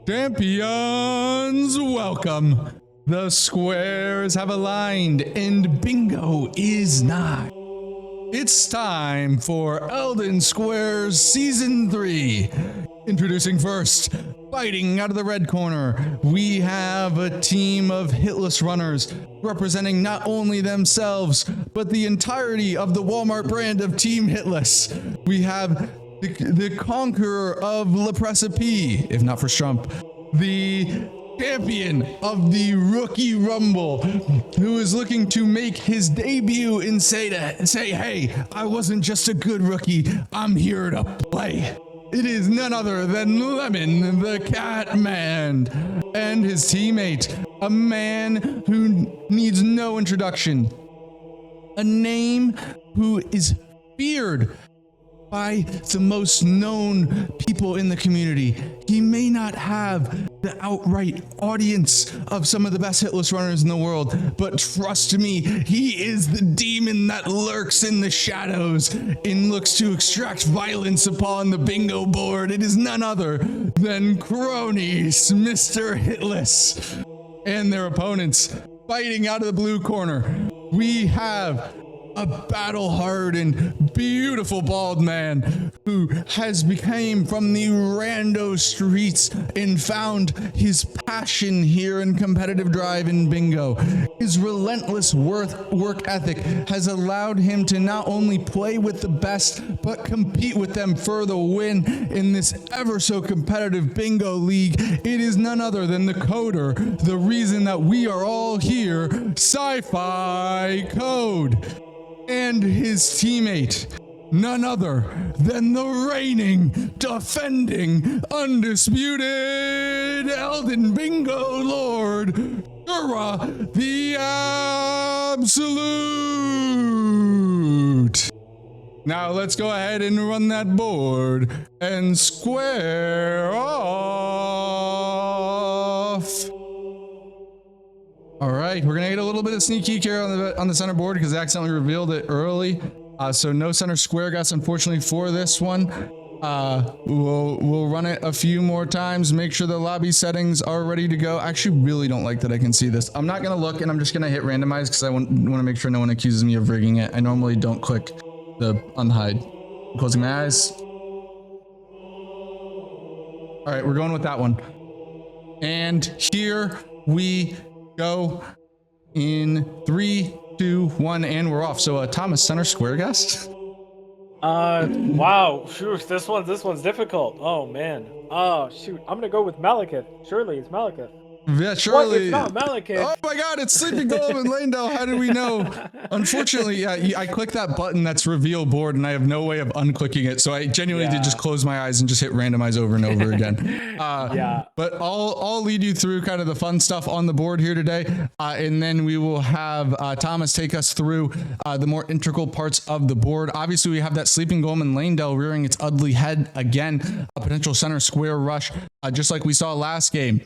Champions, welcome. The squares have aligned and bingo is nigh. It's time for Elden Squares Season 3. Introducing first, fighting out of the red corner, we have a team of Hitless runners representing not only themselves, but the entirety of the Walmart brand of Team Hitless. We have the conqueror of La Precipice, if not for Strump, the champion of the Rookie Rumble, who is looking to make his debut and say, hey, I wasn't just a good rookie, I'm here to play. It is none other than Lemon the Catman and his teammate, a man who needs no introduction, a name who is feared by the most known people in the community. He may not have the outright audience of some of the best hitless runners in the world, but trust me, he is the demon that lurks in the shadows and looks to extract violence upon the bingo board. It is none other than Cronies, Mr. Hitless, and their opponents. Fighting out of the blue corner, we have a battle-hardened, beautiful bald man who has become from the rando streets and found his passion here in competitive drive in bingo. His relentless work ethic has allowed him to not only play with the best, but compete with them for the win in this ever so competitive bingo league. It is none other than the coder, the reason that we are all here, Sci-Fi Code. And his teammate, none other than the reigning, defending, undisputed Elden Bingo Lord, Shura the Absolute. Now let's go ahead and run that board and square off. All right, we're gonna get a little bit of sneak peek here on the center board because I accidentally revealed it early. So no center square guys, unfortunately, for this one. We'll run it a few more times. Make sure the lobby settings are ready to go. I actually really don't like that I can see this. I'm not gonna look, and I'm just gonna hit randomize because I want to make sure no one accuses me of rigging it. I normally don't click the unhide. I'm closing my eyes. All right, we're going with that one. And here we go in 3, 2, 1, and we're off. So Thomas, center square guest. Wow, shoot, this one's difficult. Oh man. Oh shoot, I'm gonna go with Malekith. Surely it's Malekith. Yeah, surely. What? It's not Malekith. Oh my god, it's Sleeping Golem and Landell. How did we know? Unfortunately, yeah, I clicked that button that's reveal board and I have no way of unclicking it. So I genuinely did just close my eyes and just hit randomize over and over again. Yeah. But I'll lead you through kind of the fun stuff on the board here today. And then we will have Thomas take us through the more integral parts of the board. Obviously, we have that Sleeping Golem and Landell rearing its ugly head again. A potential center square rush, just like we saw last game.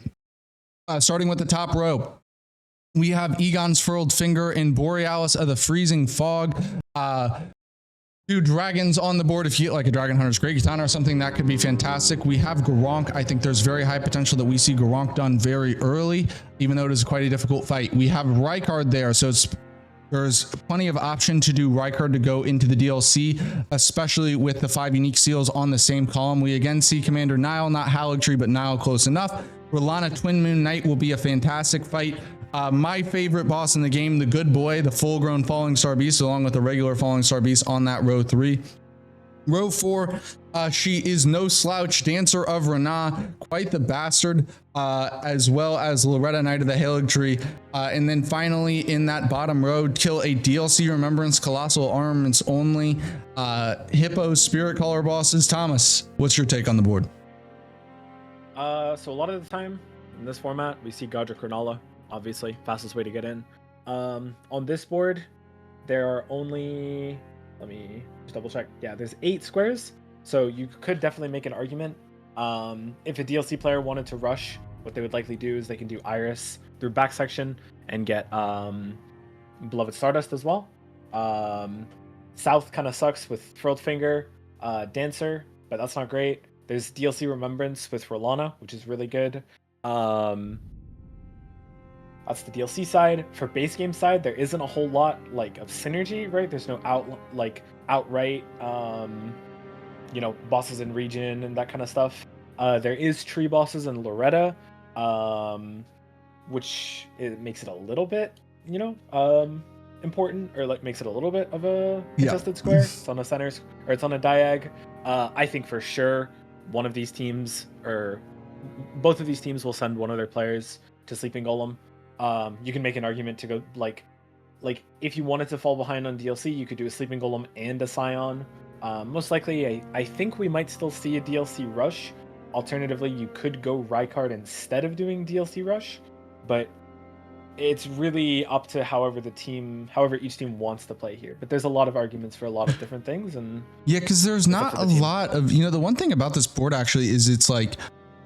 Starting with the top row, we have Egon's Furled Finger and Borealis of the Freezing Fog. 2 dragons on the board. If you get like a Dragon Hunter's Great Katana or something, that could be fantastic. We have Garronk. I think there's very high potential that we see Garronk done very early, even though it is quite a difficult fight. We have Rykard there, so there's plenty of option to do Rykard to go into the DLC, especially with the 5 unique seals on the same column. We again see Commander Nile, not Haligtree, but Nile close enough. Rolana Twin Moon Knight will be a fantastic fight. My favorite boss in the game, the good boy, the full-grown Falling Star Beast, along with the regular Falling Star Beast on that row 3. Row 4, she is no slouch, Dancer of Rana, quite the bastard, as well as Loretta Knight of the Haligtree. And then finally, in that bottom row, kill a DLC Remembrance, Colossal Armaments only, Hippo Spirit Caller bosses. Thomas, what's your take on the board? So a lot of the time in this format, we see Godric Renala, obviously, fastest way to get in. On this board, there are only, let me just double check. Yeah, there's 8 squares, so you could definitely make an argument. If a DLC player wanted to rush, what they would likely do is they can do Iris through back section and get Beloved Stardust as well. South kind of sucks with Furled Finger, Dancer, but that's not great. There's DLC Remembrance with Rolana, which is really good. That's the DLC side. For base game side, there isn't a whole lot like of synergy, right? There's no outright bosses in region and that kind of stuff. There is tree bosses in Loretta, which it makes it a little bit, important, or like makes it a little bit of a contested square. It's on a center, or it's on a diag. I think for sure one of these teams, or both of these teams, will send one of their players to Sleeping Golem. You can make an argument to go like if you wanted to fall behind on DLC, you could do a Sleeping Golem and a Scion. Most likely, I think we might still see a DLC Rush. Alternatively, you could go Rykard instead of doing DLC Rush, but it's really up to however each team wants to play here. But there's a lot of arguments for a lot of different things, and yeah, because there's not a lot of, the one thing about this board actually is it's like,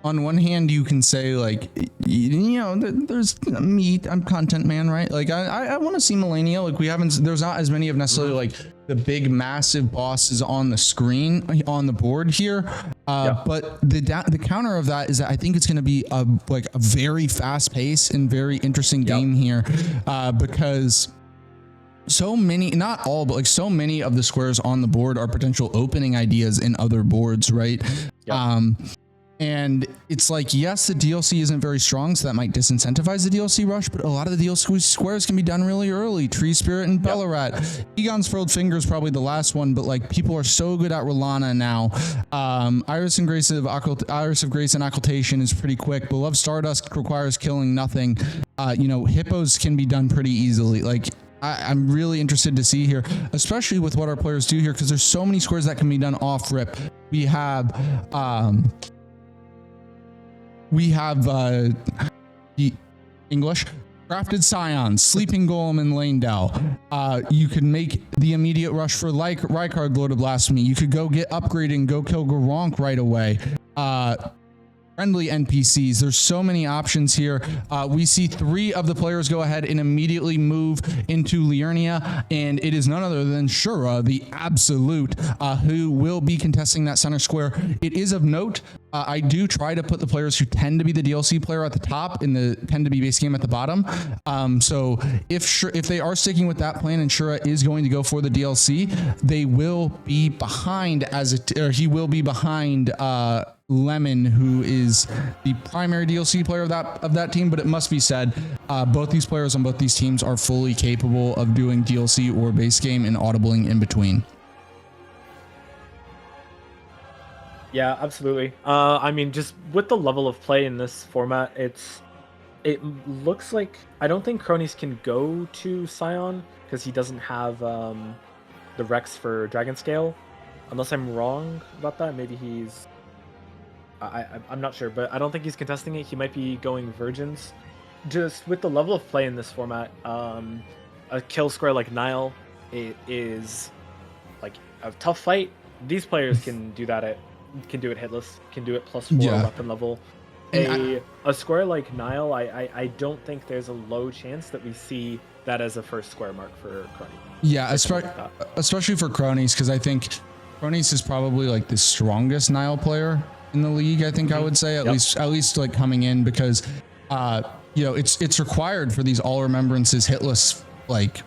on one hand you can say like, there's meat, I'm content man, right? Like I want to see Millennia. Like there's not as many of necessarily like the big massive bosses on the screen on the board here. But the counter of that is that I think it's going to be a very fast pace and very interesting game here, because so many, not all, but like so many of the squares on the board are potential opening ideas in other boards, right? And it's like, yes, the DLC isn't very strong, so that might disincentivize the DLC rush, but a lot of the DLC squares can be done really early. Tree Spirit and Bellarat. Egon's Furled Finger is probably the last one, but like people are so good at Rolana now. Iris of Grace and Occultation is pretty quick. Beloved Stardust requires killing nothing. Hippos can be done pretty easily. Like, I'm really interested to see here, especially with what our players do here, because there's so many squares that can be done off rip. We have the English Crafted Scions, Sleeping Golem, and Lanedell. You can make the immediate rush for Rykard, Lord of Blasphemy. You could go get upgraded and go kill Garronk right away. Friendly NPCs. There's so many options here. We see 3 of the players go ahead and immediately move into Liurnia, and it is none other than Shura, the Absolute, who will be contesting that center square. It is of note, I do try to put the players who tend to be the DLC player at the top and tend to be base game at the bottom. So if they are sticking with that plan and Shura is going to go for the DLC, they will be behind he will be behind Lemon, who is the primary DLC player of that team. But it must be said, both these players on both these teams are fully capable of doing DLC or base game and audibling in between. Yeah, absolutely. I mean, just with the level of play in this format, it looks like I don't think Cronies can go to Scion because he doesn't have the Rex for Dragon Scale, unless I'm wrong about that. Maybe he's I'm not sure, but I don't think he's contesting it. He might be going Virgins. Just with the level of play in this format, a kill square like Nile, it is like a tough fight. These players can do that can do it hitless, can do it +4 weapon level. A square like Nile, I don't think there's a low chance that we see that as a first square mark for Crony. Yeah, especially for Cronies, because I think Cronies is probably like the strongest Nile player in the league. I think I would say at least like coming in, because it's required for these all remembrances hitless, like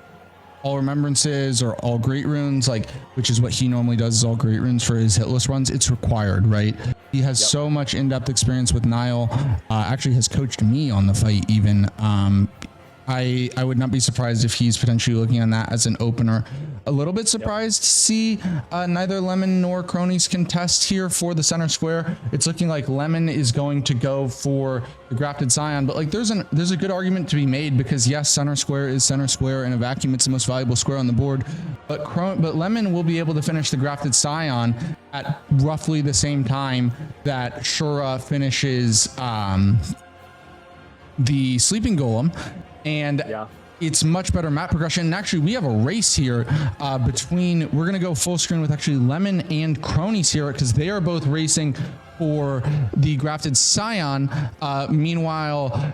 all remembrances or all great runes, like, which is what he normally does, is all great runes for his hitless runs. It's required, right? He has so much in-depth experience with Nile, actually has coached me on the fight even. I would not be surprised if he's potentially looking on that as an opener. A little bit surprised to see neither Lemon nor Cronies contest here for the center square. It's looking like Lemon is going to go for the Grafted Scion, but like there's a good argument to be made, because yes, center square is center square in a vacuum. It's the most valuable square on the board, but Lemon will be able to finish the Grafted Scion at roughly the same time that Shura finishes the Sleeping Golem. And it's much better map progression. And actually, we have a race here we're going to go full screen with actually Lemon and Cronies here, because they are both racing for the Grafted Scion. Meanwhile,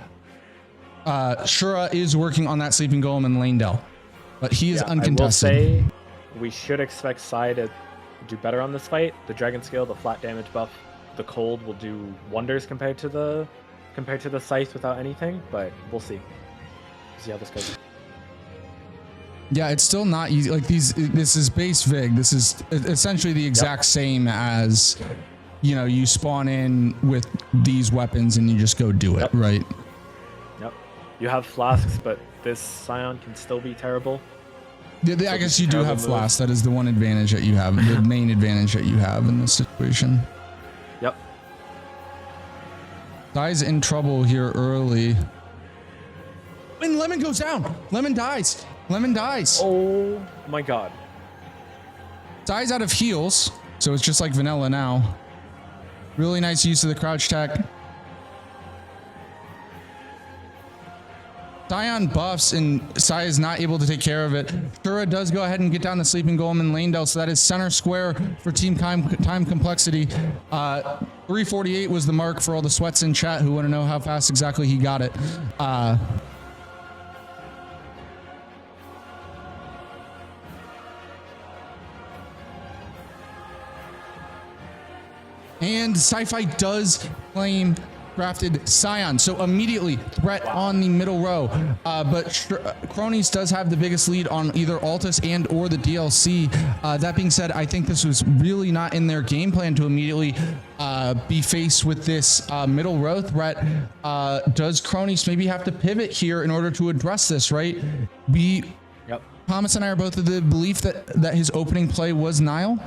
Shura is working on that Sleeping Golem in Lanedell, but he is uncontested. I will say we should expect Sai to do better on this fight. The Dragon Scale, the flat damage buff the cold will do wonders compared to the scythe without anything, but we'll see. See how this goes. Yeah, it's still not easy. Like this is base Vig. This is essentially the exact same as, you know, you spawn in with these weapons and you just go do it, right? Yep. You have flasks, but this Scion can still be terrible. I guess you do have flasks. That is the one advantage that you have, the main advantage that you have in this situation. Yep. Guy's in trouble here early. And Lemon goes down. Lemon dies. Lemon dies. Oh my god. Dies out of heals, so it's just like vanilla now. Really nice use of the crouch tech. Scion buffs and Sai is not able to take care of it. Shura does go ahead and get down the Sleeping Golem and Lane Dell, so that is center square for team time complexity. 348 was the mark for all the sweats in chat who want to know how fast exactly he got it. And Sci-Fi does claim crafted Scion, so immediately threat on the middle row. But Cronies does have the biggest lead on either Altus and or the DLC. That being said, I think this was really not in their game plan to immediately be faced with this middle row threat. Does Cronies maybe have to pivot here in order to address this, right? Thomas and I are both of the belief that his opening play was Nile.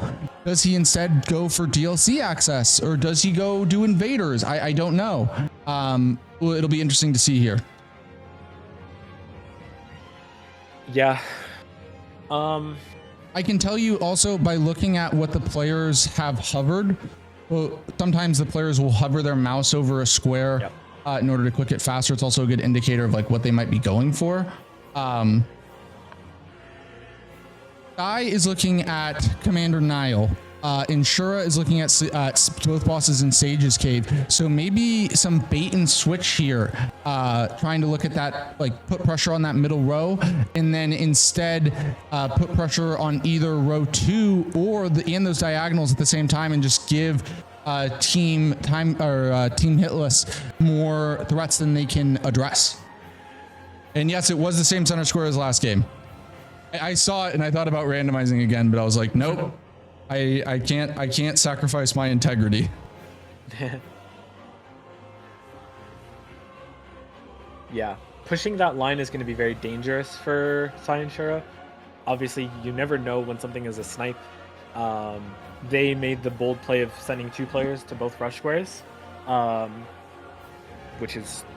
Does he instead go for DLC access, or does he go do invaders? I don't know. Well, it'll be interesting to see here. Yeah. I can tell you also by looking at what the players have hovered. Well, sometimes the players will hover their mouse over a square in order to click it faster. It's also a good indicator of like what they might be going for. Guy is looking at Commander Nile. Inshura is looking at both bosses in Sage's Cave. So maybe some bait and switch here, trying to look at that, like put pressure on that middle row, and then instead put pressure on either row 2 or and those diagonals at the same time, and just give Team Hitless more threats than they can address. And yes, it was the same center square as last game. I saw it and I thought about randomizing again, but I was like, nope, I can't sacrifice my integrity. Yeah, pushing that line is going to be very dangerous for Sai and Shura. Obviously, you never know when something is a snipe. They made the bold play of sending 2 players to both rush squares,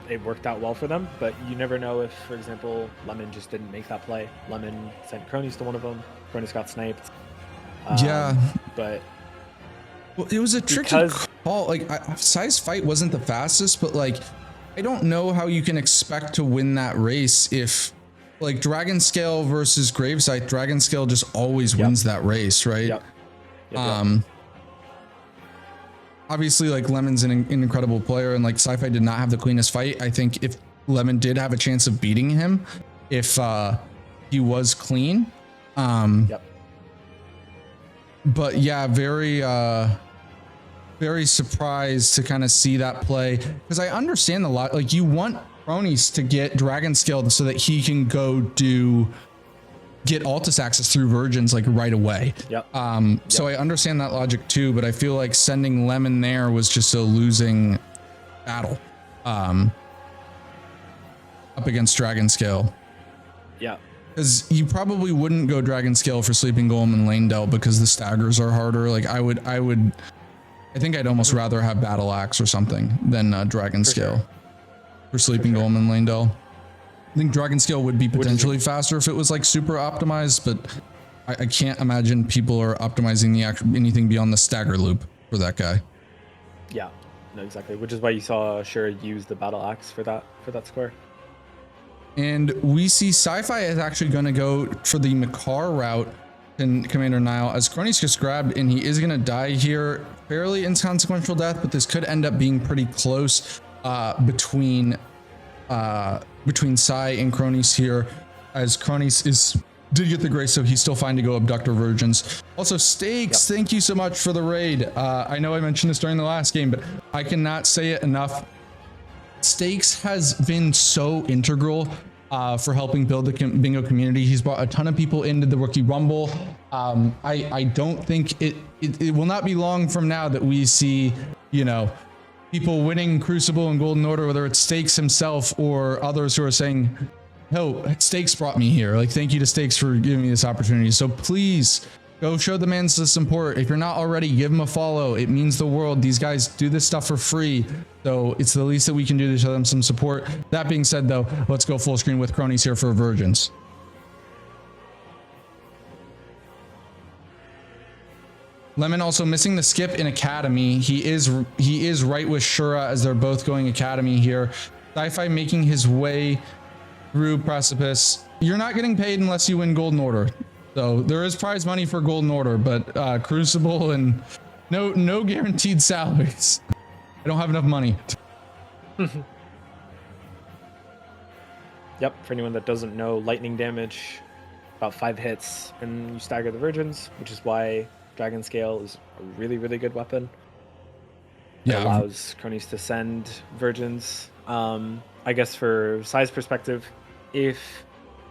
it worked out well for them, but you never know if, for example, Lemon just didn't make that play. Lemon sent Cronies to one of them. Cronies got sniped. But well, it was a tricky call. Like, Sai's fight wasn't the fastest, but like, I don't know how you can expect to win that race if, like, Dragon Scale versus Gravesite, Dragon Scale just always wins that race, right? Obviously, like, Lemon's an incredible player, and like Sci-Fi did not have the cleanest fight. I think if Lemon did have a chance of beating him, if he was clean. But yeah, very surprised to kind of see that play, because I understand a lot. Like, you want Cronies to get Dragon Scaled so that he can go get Altus access through Virgins like right away. So I understand that logic too, but I feel like sending Lemon there was just a losing battle up against Dragon Scale. Because you probably wouldn't go Dragon Scale for Sleeping Golem and Lane Dell because the staggers are harder. Like, I think I'd almost rather have Battle Axe or something than Dragon Scale for Sleeping Golem and Lane Dell. I think Dragon Scale would be potentially faster if it was like super optimized, but I can't imagine people are optimizing anything beyond the stagger loop for that guy. Yeah, no, exactly. Which is why you saw Shura use the Battle Axe for that square. And we see Sci-Fi is actually going to go for the Makar route in Commander Nile, as Cronies just grabbed, and he is going to die here. Fairly inconsequential death, but this could end up being pretty close between Sai and Cronies here, as Cronies is did get the grace, so he's still fine to go abductor virgins. Also, Stakes, thank you so much for the raid. I know I mentioned this during the last game, but I cannot say it enough. Stakes has been so integral for helping build the bingo community. He's brought a ton of people into the Rookie Rumble. I don't think it will not be long from now that we see, you know, people winning Crucible and Golden Order, whether it's Stakes himself or others who are saying, "Oh, Stakes brought me here." Like, thank you to Stakes for giving me this opportunity. So please go show the man some support. If you're not already, give him a follow. It means the world. These guys do this stuff for free, so it's the least that we can do to show them some support. That being said, though, let's go full screen with Cronies here for Virgins. Lemon also missing the skip in Academy. He is right with Shura as they're both going Academy here. Sci-Fi making his way through Precipice. You're not getting paid unless you win Golden Order. So there is prize money for Golden Order, but Crucible and no guaranteed salaries. I don't have enough money. Yep, for anyone that doesn't know, lightning damage, about 5 hits, and you stagger the virgins, which is why Dragon Scale is a really, really good weapon. Yeah. It allows cronies to send virgins. I guess for size perspective, if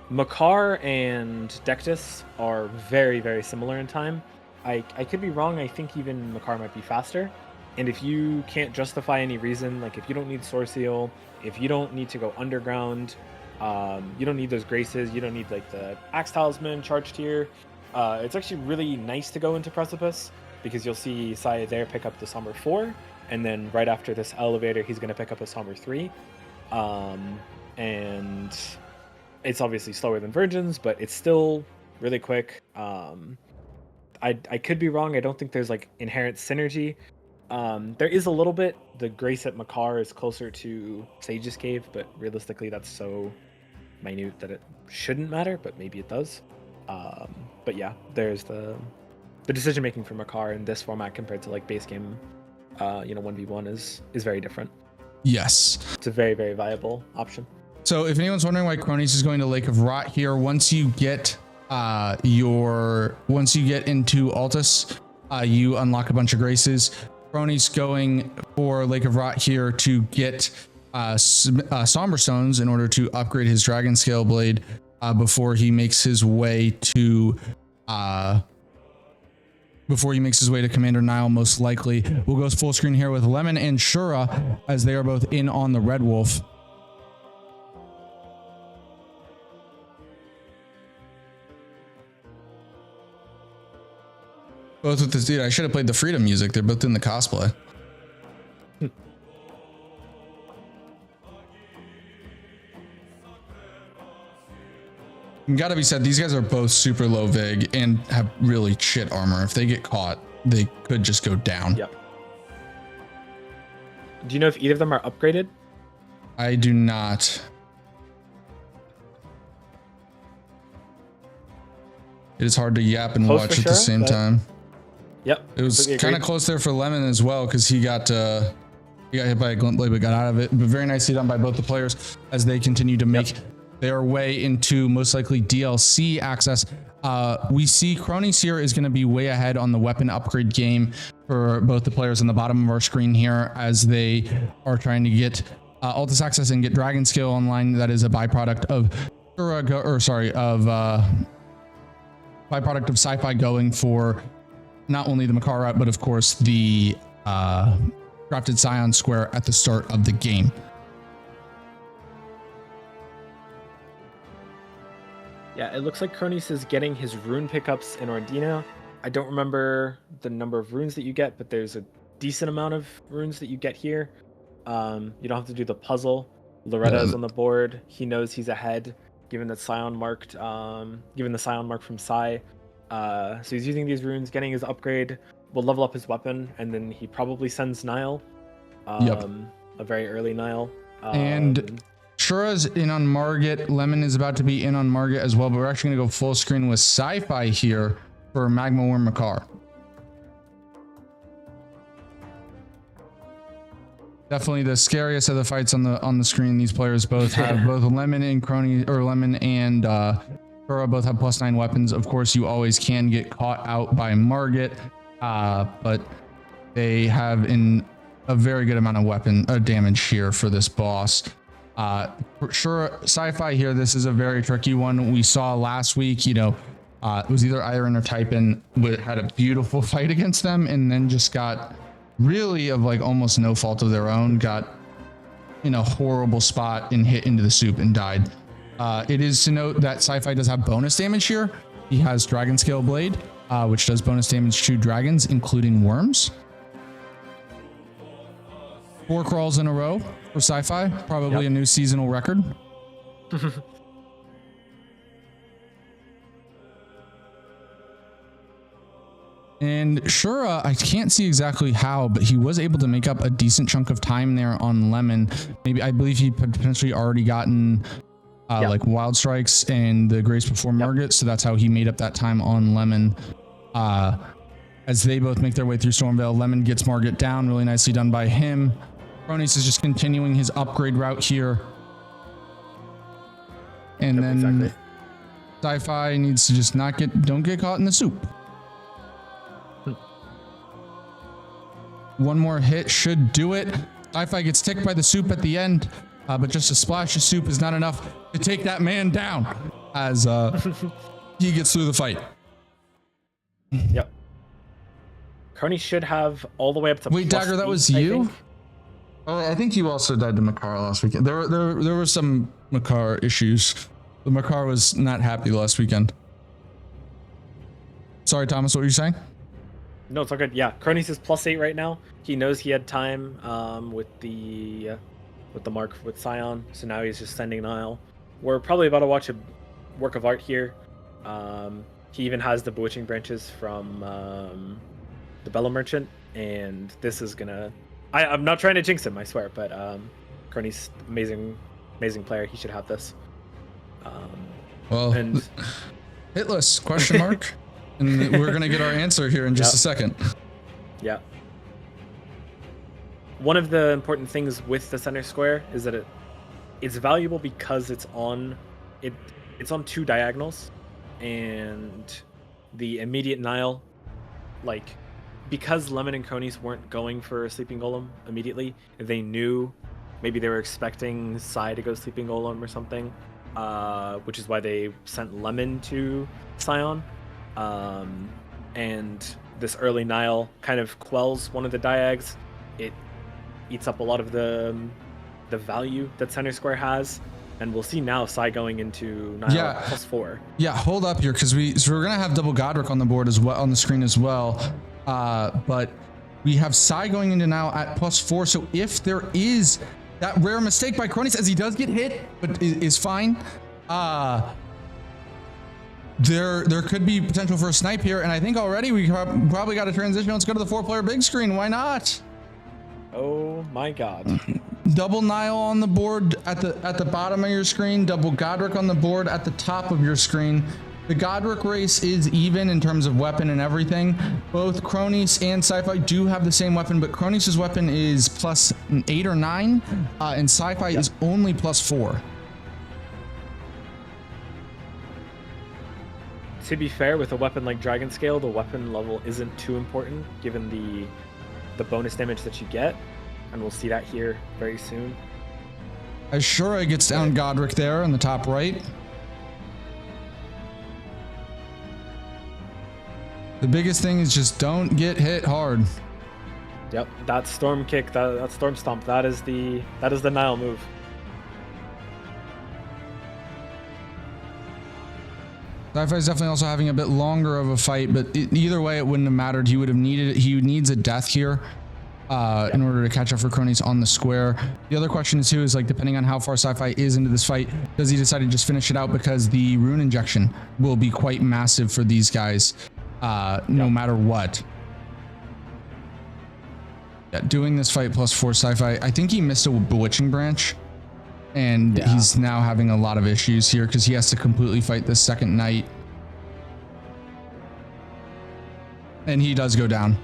Makar and Dectus are very, very similar in time, I could be wrong. I think even Makar might be faster. And if you can't justify any reason, like if you don't need Source Seal, if you don't need to go underground, you don't need those graces, you don't need like the Axe Talisman, Charge Tier, it's actually really nice to go into Precipice because you'll see Sai there pick up the Somber 4, and then right after this elevator, he's going to pick up a Somber 3. And it's obviously slower than Virgins, but it's still really quick. I could be wrong. I don't think there's like inherent synergy. There is a little bit. The Grace at Makar is closer to Sage's Cave, but realistically that's so minute that it shouldn't matter, but maybe it does. But yeah, there's the decision making for Makar in this format compared to like base game 1v1 is very different. Yes. It's a very, very viable option. So if anyone's wondering why Cronies is going to Lake of Rot here, once you get into Altus, you unlock a bunch of graces. Cronies going for Lake of Rot here to get Somber Stones in order to upgrade his Dragon Scale Blade before he makes his way to Commander Nile, most likely. We'll go full screen here with Lemon and Shura as they are both in on the Red Wolf. Both with this dude. I should have played the Freedom music. They're both in the cosplay. Gotta be said, these guys are both super low vig and have really shit armor. If they get caught, they could just go down. Yep. Do you know if either of them are upgraded? I do not. It is hard to yap and watch at the same time. Yep. It was kind of close there for Lemon as well, because he got hit by a glint blade but got out of it. But very nicely done by both the players as they continue to make their way into most likely DLC access. We see Cronies here is going to be way ahead on the weapon upgrade game for both the players on the bottom of our screen here as they are trying to get Altus access and get Dragon Scale online. That is a byproduct of byproduct of Sci-Fi going for not only the Makar route, but of course the Crafted Scion Square at the start of the game. Yeah, it looks like Cronies is getting his rune pickups in Ordina. I don't remember the number of runes that you get, but there's a decent amount of runes that you get here. You don't have to do the puzzle. Loretta is on the board. He knows he's ahead, given that Scion marked, given the Scion mark from Sai. So he's using these runes, getting his upgrade. Will level up his weapon, and then he probably sends Nile. A very early Nile. And Shura's in on Margit. Lemon is about to be in on Margit as well, but we're actually going to go full screen with Sci-Fi here for Magma Worm Makar. Definitely the scariest of the fights on the screen. These players both have both Lemon and Crony, or Lemon and Shura both have +9 weapons. Of course, you always can get caught out by Margit, but they have a very good amount of weapon damage here for this boss. For sure, sci-fi here, this is a very tricky one. We saw last week, it was either Iron or Typin had a beautiful fight against them, and then just got really of like almost no fault of their own, got in a horrible spot and hit into the soup and died. It is to note that sci-fi does have bonus damage here. He has Dragon Scale Blade, which does bonus damage to dragons, including worms. 4 crawls in a row for sci-fi, probably a new seasonal record. And Shura, I can't see exactly how, but he was able to make up a decent chunk of time there on Lemon. Maybe I believe he potentially already gotten like Wild Strikes and the Grace Before Margit, so that's how he made up that time on Lemon. As they both make their way through Stormveil, Lemon gets Margit down, really nicely done by him. Cronus is just continuing his upgrade route here. And then Sci-Fi needs to just don't get caught in the soup. One more hit should do it. Sci-Fi gets ticked by the soup at the end, but just a splash of soup is not enough to take that man down as he gets through the fight. Yep. Carney should have all the way up to. Wait, Dagger, that was you? I think you also died to Makar last weekend. There were some Makar issues. The Makar was not happy last weekend. Sorry, Thomas, what were you saying? No, it's all good. Yeah, Cronus is +8 right now. He knows he had time with the mark with Scion, so now he's just sending Nile. We're probably about to watch a work of art here. He even has the bewitching branches from the Bella Merchant, and this is gonna. I'm not trying to jinx him, I swear, but Cronus, amazing player. He should have this. Well, and Hitless question mark. And we're going to get our answer here in just a second. Yeah. One of the important things with the center square is that it's valuable because it's on 2 diagonals, and the immediate Nile, like, because Lemon and Cronus weren't going for a Sleeping Golem immediately, they knew maybe they were expecting Sai to go Sleeping Golem or something, which is why they sent Lemon to Scion. And this early Nile kind of quells one of the diags. It eats up a lot of the value that center square has, and we'll see now Sai going into Nile +4. Yeah, hold up here, because we're gonna have double Godric on the board as well, on the screen as well. But we have Sai going into Nile at +4. So if there is that rare mistake by Cronus, as he does get hit, but is fine. There could be potential for a snipe here, and I think already we probably got a transition. Let's go to the 4-player big screen. Why not? Oh my God! Double Nile on the board at the bottom of your screen. Double Godric on the board at the top of your screen. The Godric race is even in terms of weapon and everything. Both Cronus and Sci-Fi do have the same weapon, but Cronus's weapon is +8 or 9, and Sci-Fi is only +4. To be fair, with a weapon like Dragon Scale, the weapon level isn't too important given the bonus damage that you get, and we'll see that here very soon. As Shura gets down Godric there in the top right. The biggest thing is just don't get hit hard. Yep, that Storm Kick, that Storm Stomp, that is the Nile move. Sci-Fi is definitely also having a bit longer of a fight, but either way, it wouldn't have mattered. He would have needed. He needs a death here in order to catch up for Cronus on the square. The other question too is, like, depending on how far Sci-Fi is into this fight, does he decide to just finish it out, because the rune injection will be quite massive for these guys, no matter what. Yeah, doing this fight +4 Sci-Fi. I think he missed a bewitching branch. And he's now having a lot of issues here because he has to completely fight this second knight. And he does go down.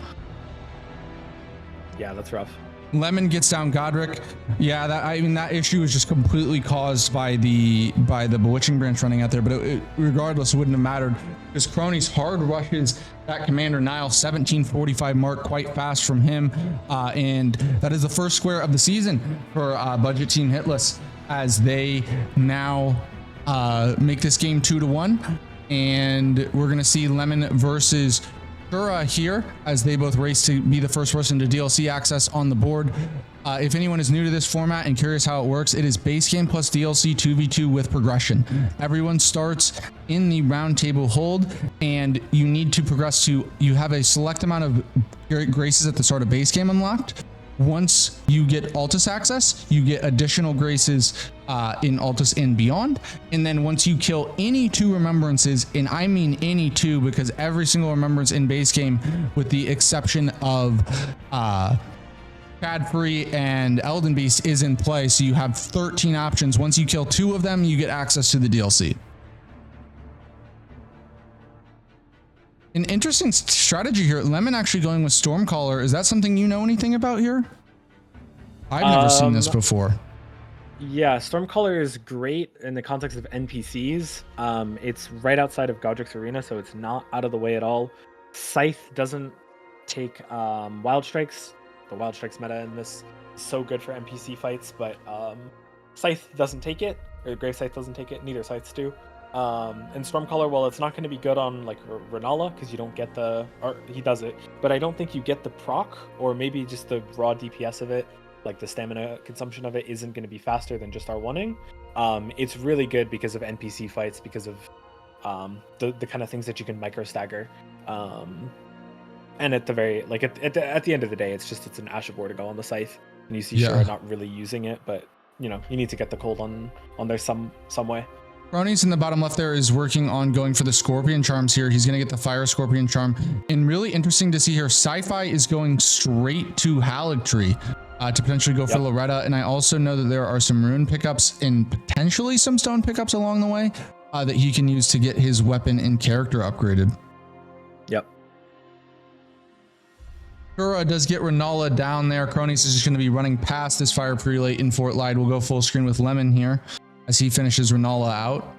Yeah, that's rough. Lemon gets down Godric. Yeah, that issue was just completely caused by the Bewitching Branch running out there, but regardless, it wouldn't have mattered because Cronies hard rushes that Commander Nile 1745 mark quite fast from him, and that is the first square of the season for budget team Hitless as they now make this game 2-1, and we're gonna see Lemon versus Shura here as they both race to be the first person to DLC access on the board. If anyone is new to this format and curious how it works, it is base game plus DLC 2v2 with progression. Everyone starts in the round table hold, and you need to progress to, you have a select amount of graces at the start of base game unlocked. Once you get Altus access, you get additional graces in Altus and beyond. And then once you kill any 2 remembrances, and I mean any 2 because every single remembrance in base game, with the exception of Cadfree and Elden Beast, is in play. So you have 13 options. Once you kill 2 of them, you get access to the DLC. An interesting strategy here. Lemon actually going with Stormcaller. Is that something you know anything about here? I've never seen this before. Yeah, Stormcaller is great in the context of NPCs. It's right outside of Godric's Arena, so it's not out of the way at all. Scythe doesn't take Wild Strikes. The Wild Strikes meta in this is so good for NPC fights, but Scythe doesn't take it, or Grave Scythe doesn't take it. Neither Scythes do. And Stormcaller, well, it's not going to be good on like Renala because you don't get the, or he does it, but I don't think you get the proc, or maybe just the raw DPS of it, like the stamina consumption of it isn't going to be faster than just R1ing. It's really good because of NPC fights, because of the kind of things that you can micro stagger. And at the very, like at the end of the day, it's an Asher to go on the Scythe, and you see Shura not really using it, but you know, you need to get the cold on there some way. Cronies in the bottom left there is working on going for the Scorpion Charms here. He's going to get the Fire Scorpion Charm. And really interesting to see here, Sci-Fi is going straight to Haligtree to potentially go for Loretta. And I also know that there are some Rune pickups and potentially some Stone pickups along the way that he can use to get his weapon and character upgraded. Yep. Shura does get Renala down there. Cronies is just going to be running past this Fire Prelate in Fort Light. We'll go full screen with Lemon here as he finishes Renala out.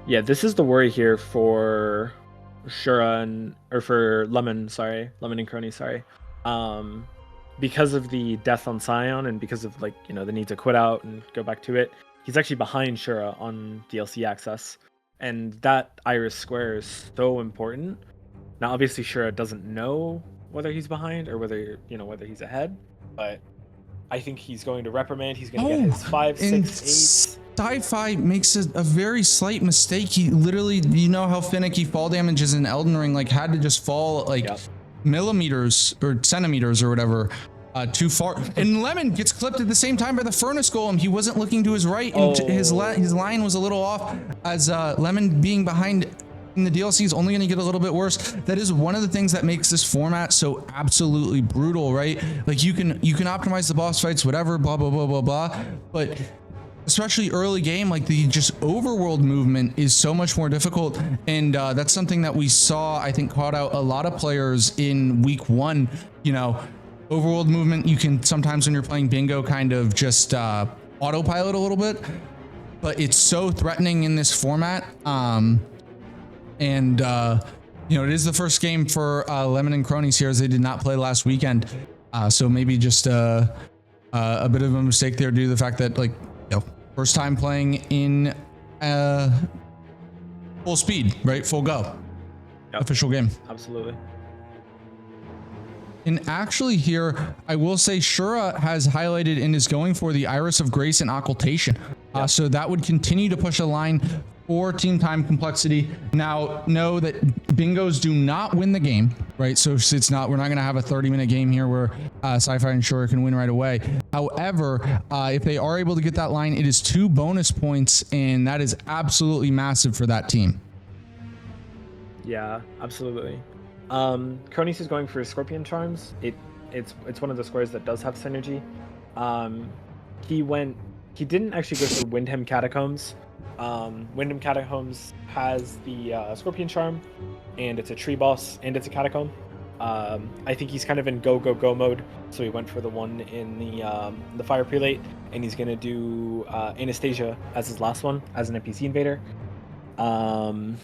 Yeah, this is the worry here for Shura for Lemon, Lemon and Crony, because of the death on Scion and because of like, you know, the need to quit out and go back to it. He's actually behind Shura on DLC access. And that Iris square is so important. Now, obviously, Shura doesn't know whether he's behind or whether he's ahead. But I think he's going to reprimand. He's going to get his 5, 6, 8. Sci-Fi makes a very slight mistake. He literally, you know how finicky fall damage is in Elden Ring, like had to just fall like millimeters or centimeters or whatever too far. And Lemon gets clipped at the same time by the Furnace Golem. He wasn't looking to his right, and his line was a little off, as Lemon being behind in the DLC is only going to get a little bit worse. That is one of the things that makes this format so absolutely brutal, right? Like you can optimize the boss fights, whatever, blah blah blah blah blah, but especially early game, like the just overworld movement is so much more difficult. And that's something that we saw, I think, caught out a lot of players in week 1. You know, overworld movement, you can sometimes when you're playing bingo kind of just autopilot a little bit, but it's so threatening in this format. And you know, it is the first game for Lemon and Cronies here, as they did not play last weekend. So maybe just a bit of a mistake there due to the fact that, like, you know, first time playing in full speed, right? Full go. Official game. Absolutely. And actually here, I will say Shura has highlighted and is going for the Iris of Grace and Occultation. So that would continue to push a line for team time complexity. Now, know that bingos do not win the game, right? So it's not, we're not going to have a 30-minute game here where Sci-Fi and Shura can win right away. However, if they are able to get that line, it is 2 bonus points, and that is absolutely massive for that team. Yeah, absolutely. Cronies is going for Scorpion Charms. It's one of the squares that does have synergy. He went he didn't actually go through Windham Catacombs. Windham Catacombs has the Scorpion Charm, and it's a tree boss, and it's a catacomb. I think he's kind of in go mode, so he went for the one in the Fire Prelate, and he's gonna do Anastasia as his last one as an NPC invader. And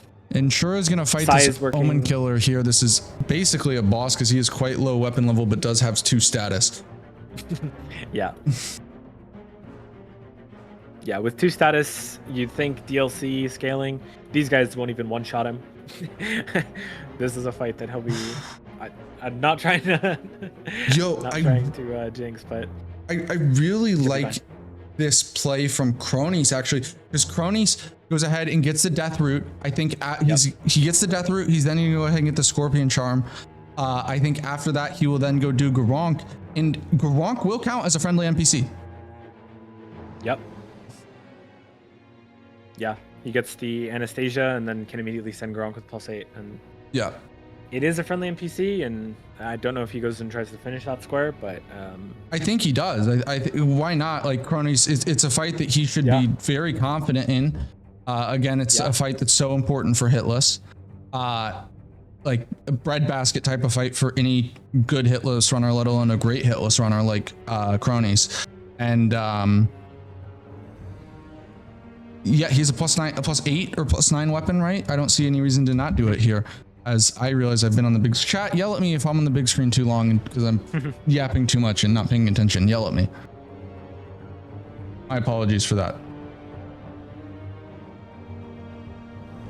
Shura's gonna fight Sai this is working- Omen Killer here. This is basically a boss because he is quite low weapon level, but does have 2 status. Yeah. Yeah, with 2 status, you'd think DLC scaling. These guys won't even one-shot him. This is a fight that he'll be. I'm not trying to. Trying to jinx, but I really like this play from Cronies actually, because Cronies goes ahead and gets the Death Root. I think he gets the Death Root. He's then going to go ahead and get the Scorpion Charm. I think after that he will then go do Garronk, and Garronk will count as a friendly NPC. Yep. Yeah, he gets the Anastasia and then can immediately send Garronk with +8, and yeah, it is a friendly NPC, and I don't know if he goes and tries to finish that square, but I think he does. Why not? Like Cronies, it's a fight that he should be very confident in. Again, it's a fight that's so important for Hitless. Like a breadbasket type of fight for any good Hitless runner, let alone a great Hitless runner like Cronies. And yeah, he's a +8 or +9 weapon, right? I don't see any reason to not do it here. As I realize I've been on the big chat. Yell at me if I'm on the big screen too long because I'm yapping too much and not paying attention. Yell at me. My apologies for that.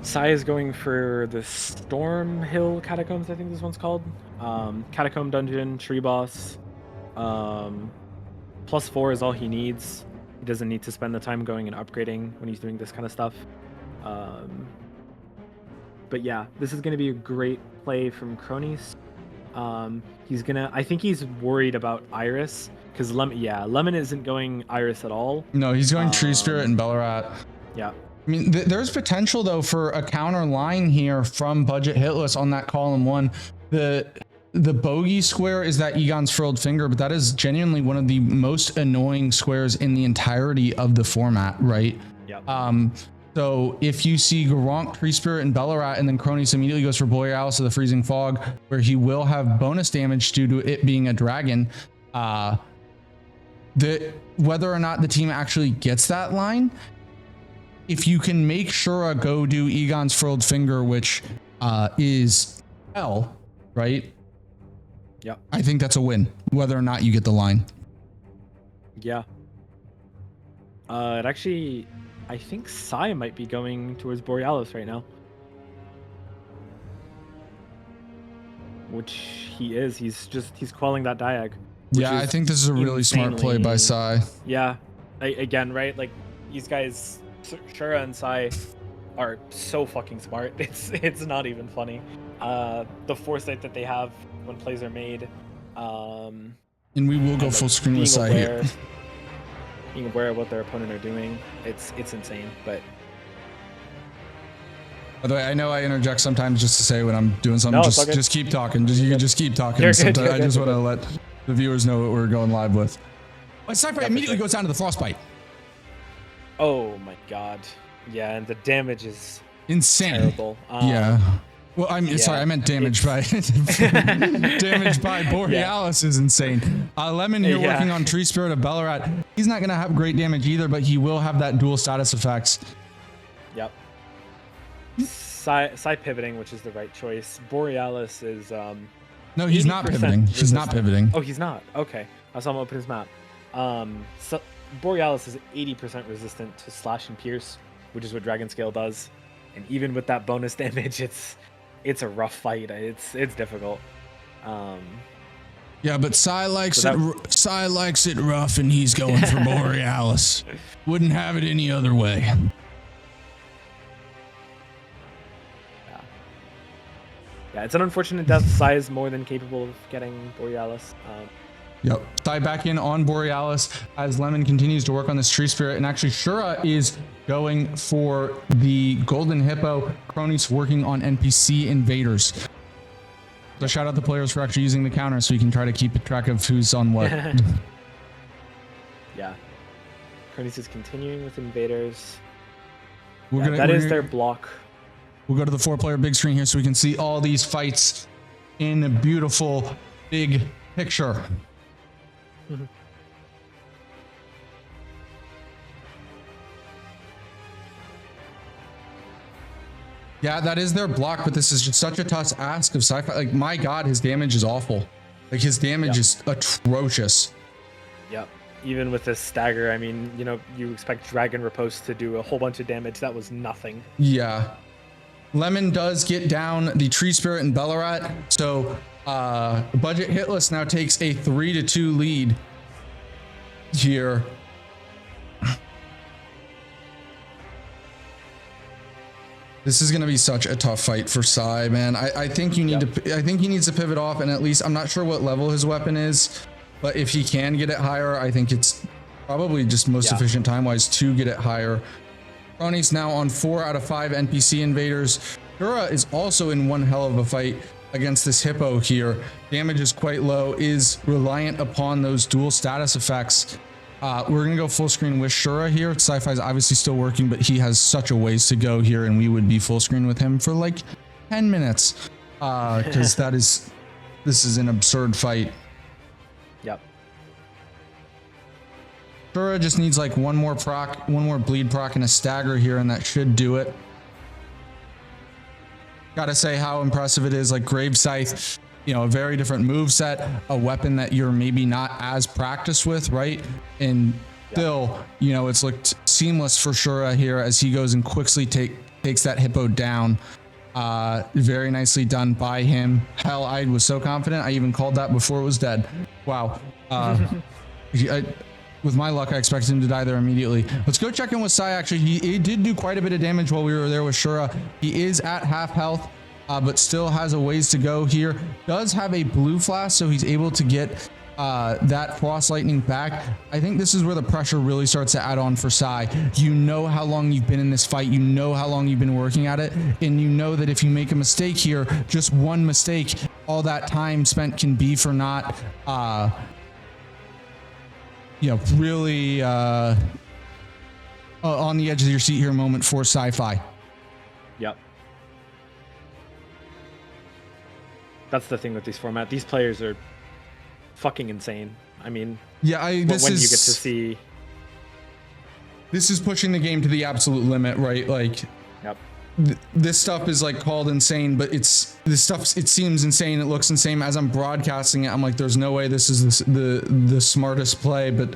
Sai is going for the Storm Hill Catacombs, I think this one's called. Catacomb Dungeon, Tree Boss. +4 is all he needs. He doesn't need to spend the time going and upgrading when he's doing this kind of stuff. But yeah, this is going to be a great play from Cronies. I think he's worried about Iris, because Lemon isn't going Iris at all. No, he's going Tree Spirit and Bellarat. Yeah. I mean, there's potential though for a counter line here from Budget Hitless on that column 1. The bogey square is that Egon's Furled Finger, but that is genuinely one of the most annoying squares in the entirety of the format, right? Yeah. So if you see Garronk, Tree Spirit, and Bellarat, and then Cronies immediately goes for Borealis of the Freezing Fog, where he will have bonus damage due to it being a dragon, whether or not the team actually gets that line, if you can make Shura go do Egon's Furled Finger, which is L, right? Yeah. I think that's a win, whether or not you get the line. Yeah. It actually, I think Sai might be going towards Borealis right now. Which he is. He's quelling that Diag. Yeah, I think this is a really smart play by Sai. Yeah. Again, right? Like, these guys, Shura and Sai, are so fucking smart. It's not even funny. The foresight that they have when plays are made. And we will go full screen with Sai here. Being aware of what their opponent are doing, it's insane. But by the way, I know I interject sometimes just to say when I'm doing something, No, just keep talking. You can just keep talking. You're Sometimes good, I just want to let the viewers know what we're going live with. But Sci-Fi immediately goes down to the Frostbite. Oh my god. Yeah, and the damage is Insane. terrible. Yeah. Well, sorry, I meant damage by damage by Borealis is insane. Lemon here working on Tree Spirit of Bellarat. He's not going to have great damage either, but he will have that dual status effects. Yep. Sai pivoting, which is the right choice. Borealis is no, he's not pivoting. resistant. He's not pivoting. Oh, he's not. Okay. I saw him open his map. So Borealis is 80% resistant to slash and pierce, which is what Dragon Scale does. And even with that bonus damage, it's a rough fight. It's difficult. Yeah, but Sai likes it rough, and he's going for Borealis. Wouldn't have it any other way. Yeah, it's an unfortunate death. Sai is more than capable of getting Borealis. Yep. Sai back in on Borealis as Lemon continues to work on this Tree Spirit, and actually Shura is going for the Golden Hippo. Cronies working on NPC invaders. So shout out the players for actually using the counter so you can try to keep track of who's on what. Yeah. Cronus is continuing with invaders. We're That is their block. We'll go to the 4-player big screen here so we can see all these fights in a beautiful big picture. Yeah, that is their block, but this is just such a tough ask of Sci-Fi. Like, my God, his damage is awful. Like, his damage is atrocious. Yep. Even with this stagger, I mean, you know, you expect Dragon Riposte to do a whole bunch of damage. That was nothing. Yeah. Lemon does get down the Tree Spirit and Bellarat, so Budget Hitless now takes a 3-2 lead here. This is going to be such a tough fight for Sai, man. I think you need to. I think he needs to pivot off, and at least I'm not sure what level his weapon is, but if he can get it higher, I think it's probably just most efficient time-wise to get it higher. Crony's now on 4 out of 5 NPC invaders. Shura is also in one hell of a fight against this Hippo here. Damage is quite low, is reliant upon those dual status effects. We're gonna go full screen with Shura here. Sci-Fi is obviously still working, but he has such a ways to go here, and we would be full screen with him for like 10 minutes because this is an absurd fight. Yep. Shura just needs like one more bleed proc and a stagger here, and that should do it. Gotta say how impressive it is. Like Grave Scythe, you know, a very different move set, a weapon that you're maybe not as practiced with, right? And still, you know, it's looked seamless for Shura here as he goes and quickly takes that Hippo down. Very nicely done by him. Hell, I was so confident I even called that before it was dead. Wow. With my luck, I expected him to die there immediately. Let's go check in with Sai. Actually, he did do quite a bit of damage while we were there with Shura. He is at half health, but still has a ways to go here. Does have a blue flask, so he's able to get that Frost Lightning back. I think this is where the pressure really starts to add on for Sai. You know how long you've been in this fight. You know how long you've been working at it. And you know that if you make a mistake here, just one mistake, all that time spent can be for not, you know, really on the edge of your seat here moment for Sci-Fi. Yep. That's the thing with these format. These players are fucking insane. I mean, yeah, when you get to see, this is pushing the game to the absolute limit, right? Like, yep. This stuff is like called insane, but it seems insane. It looks insane as I'm broadcasting it. I'm like, there's no way this is the smartest play, but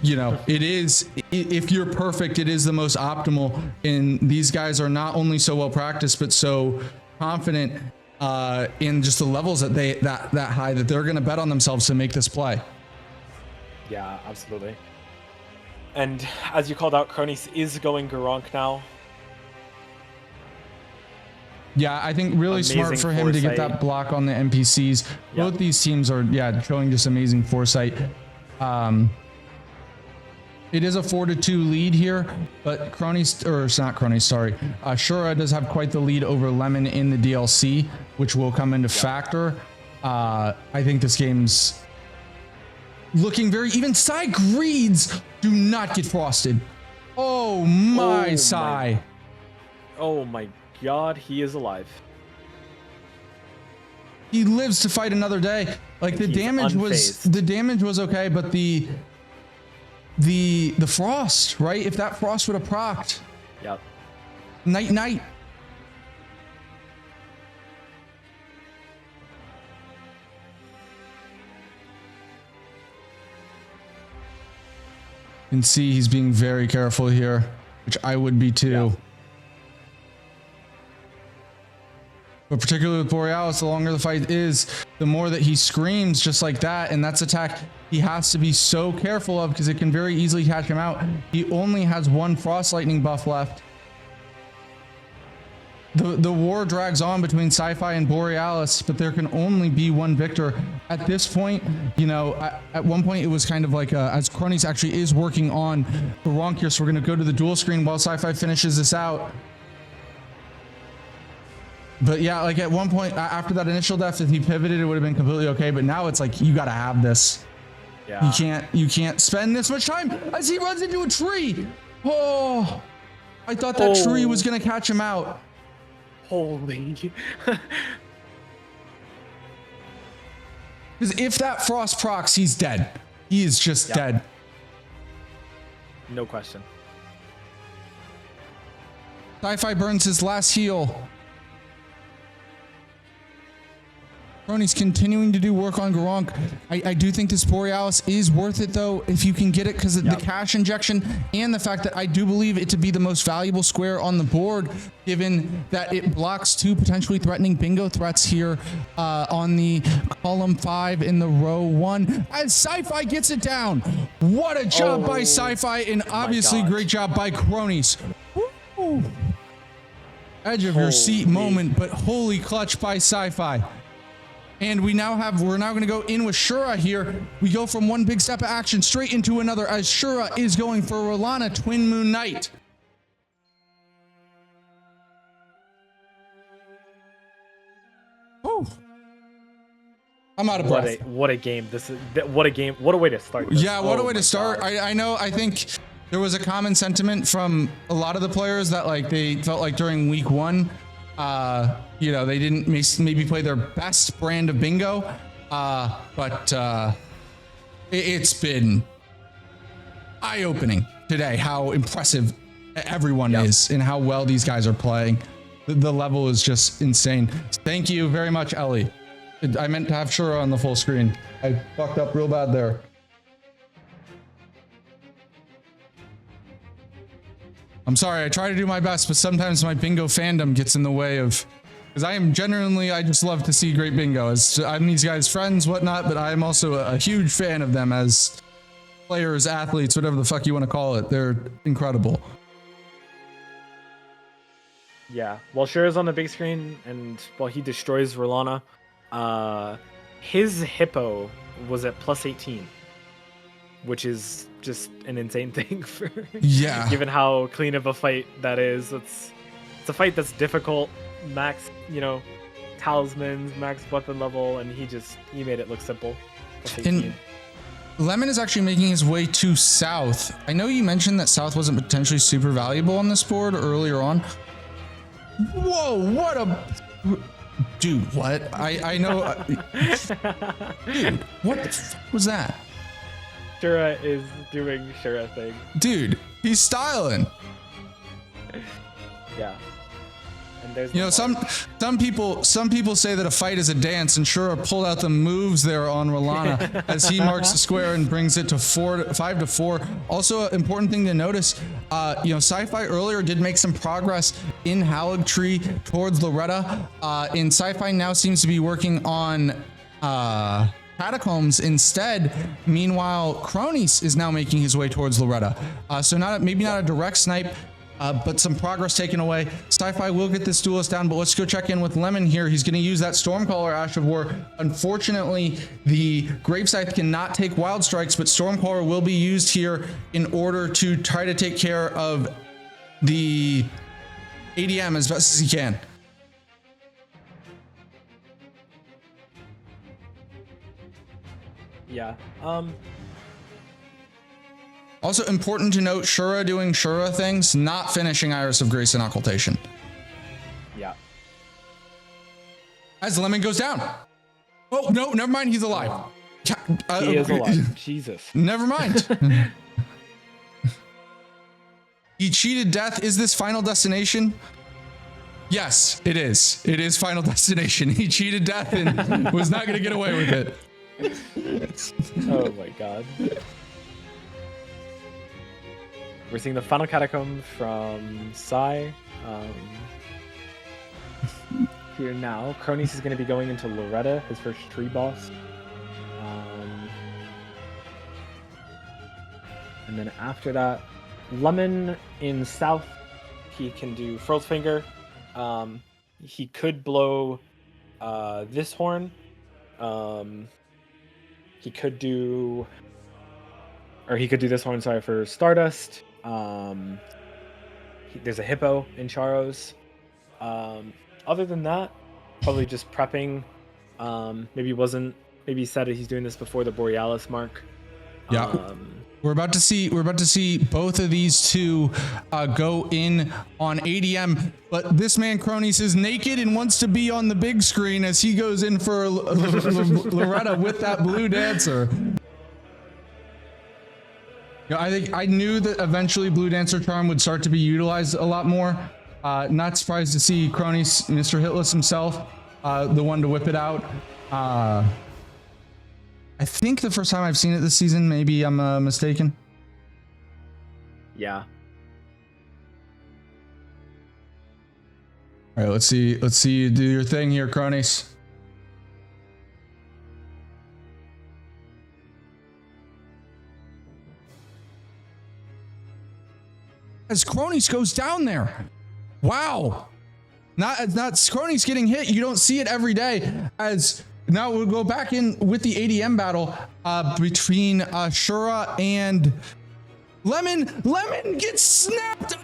you know, it is. If you're perfect, it is the most optimal. And these guys are not only so well practiced, but so confident in just the levels that that high that they're going to bet on themselves to make this play. Yeah, absolutely. And as you called out, Cronus is going Garunk now. Yeah, I think really smart for him to get that block on the NPCs. Yep. Both these teams are, showing just amazing foresight. It is a 4-2 lead here, but Shura does have quite the lead over Lemon in the DLC, which will come into factor. I think this game's looking very even. Sai Greeds do not get frosted. Oh my, Sai. Oh my God, he is alive. He lives to fight another day. Like the damage was okay, but the frost, right? If that frost would have procced. Yep. Night. You can see he's being very careful here, which I would be too. Yep. But particularly with Borealis, the longer the fight is, the more that he screams just like that. And that's attack he has to be so careful of because it can very easily catch him out. He only has one Frost Lightning buff left. The war drags on between Sci-Fi and Borealis, but there can only be one victor. At this point, you know, at one point it was kind of like, as Cronus actually is working on the Ronk here, so we're going to go to the dual screen while Sci-Fi finishes this out. But yeah, like at one point after that initial death, if he pivoted, it would have been completely okay. But now it's like, you got to have this. Yeah. You can't spend this much time as he runs into a tree. Oh, I thought that tree was gonna catch him out. Holy. Because if that frost procs, he's dead. He is just dead. No question. Sci-Fi burns his last heal. Crony's continuing to do work on Garunk. I do think this Borealis is worth it though, if you can get it, because of the cash injection and the fact that I do believe it to be the most valuable square on the board, given that it blocks 2 potentially threatening bingo threats here on the column 5 in the row 1. As Sci-Fi gets it down. What a job by Sci-Fi, and obviously great job by Cronies. Woo. Edge of your seat moment, but holy clutch by Sci-Fi. And we're now going to go in with Shura here. We go from one big step of action straight into another as Shura is going for Rolana Twin Moon Knight. Oh, I'm out of breath. What a game. What a game. What a way to start this. Yeah, what a way to start. I think there was a common sentiment from a lot of the players that like they felt like during week 1, you know, they didn't maybe play their best brand of bingo, but it's been eye-opening today how impressive everyone is and how well these guys are playing. The level is just insane. Thank you very much, Ellie. I meant to have Shura on the full screen. I fucked up real bad there. I'm sorry, I try to do my best, but sometimes my bingo fandom gets in the way of, because I just love to see great bingo. As I'm these guys' friends, whatnot, but I'm also a huge fan of them as players, athletes, whatever the fuck you want to call it. They're incredible. Yeah, while Shura's on the big screen and while he destroys Rolana, his Hippo was at plus 18, which is just an insane thing for given how clean of a fight that is. It's a fight that's difficult, max, talismans, max weapon level, and he made it look simple. And Lemon is actually making his way to South. I know you mentioned that South wasn't potentially super valuable on this board earlier on. Whoa, what a dude, what? I know dude, what the fuck was that? Shura is doing Shura thing. Dude, he's styling. Yeah. And there's some people say that a fight is a dance, and Shura pulled out the moves there on Rolana as he marks the square and brings it to 5 to 4. Also, an important thing to notice, Sci-Fi earlier did make some progress in Haligtree towards Loretta. And Sci-Fi now seems to be working on Catacombs instead. Meanwhile, Cronies is now making his way towards Loretta. So maybe not a direct snipe, but some progress taken away. Sci-Fi will get this duelist down, but let's go check in with Lemon here. He's going to use that Stormcaller Ash of War. Unfortunately, the Grave Scythe cannot take Wild Strikes, but Stormcaller will be used here in order to try to take care of the ADM as best as he can. Yeah. Also important to note, Shura doing Shura things, not finishing Iris of Grace and Occultation. Yeah. As Lemon goes down. Oh, no, never mind. He's alive. He is alive. Jesus. Never mind. He cheated death. Is this Final Destination? Yes, it is. It is Final Destination. He cheated death and was not going to get away with it. Oh my god. We're seeing the final catacomb from Sai. Here now. Cronies is going to be going into Loretta, his first tree boss. And then after that, Lemon in South, he can do Furl's Finger. He could blow this horn. He could do this horn, sorry, for Stardust. There's a Hippo in Charos. Other than that, probably just prepping. Maybe he said that he's doing this before the Borealis mark. Yeah. We're about to see both of these two go in on ADM, but this man Cronies is naked and wants to be on the big screen as he goes in for Loretta with that blue dancer. You know, I think I knew that eventually Blue Dancer Charm would start to be utilized a lot more. Not surprised to see Cronies, Mr. Hitless himself, the one to whip it out. I think the first time I've seen it this season. Maybe I'm mistaken. Yeah. All right, let's see you do your thing here, Cronies. As Cronies goes down there. Wow. Not Cronies getting hit. You don't see it every day. As now we'll go back in with the ADM battle between Shura and Lemon. Lemon gets snapped.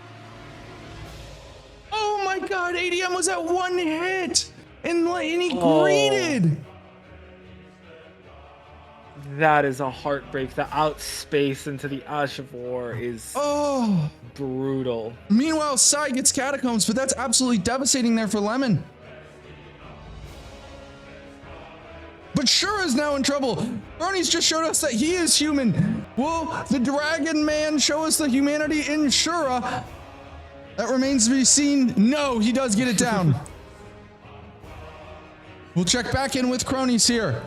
Oh my God, ADM was at one hit and he greeted. That is a heartbreak. The outspace into the Ash of War is brutal. Meanwhile, Sai gets Catacombs, but that's absolutely devastating there for Lemon. But Shura is now in trouble. Bernie's just showed us that he is human. Will the Dragon Man show us the humanity in Shura? That remains to be seen. No, he does get it down. We'll check back in with Cronies here.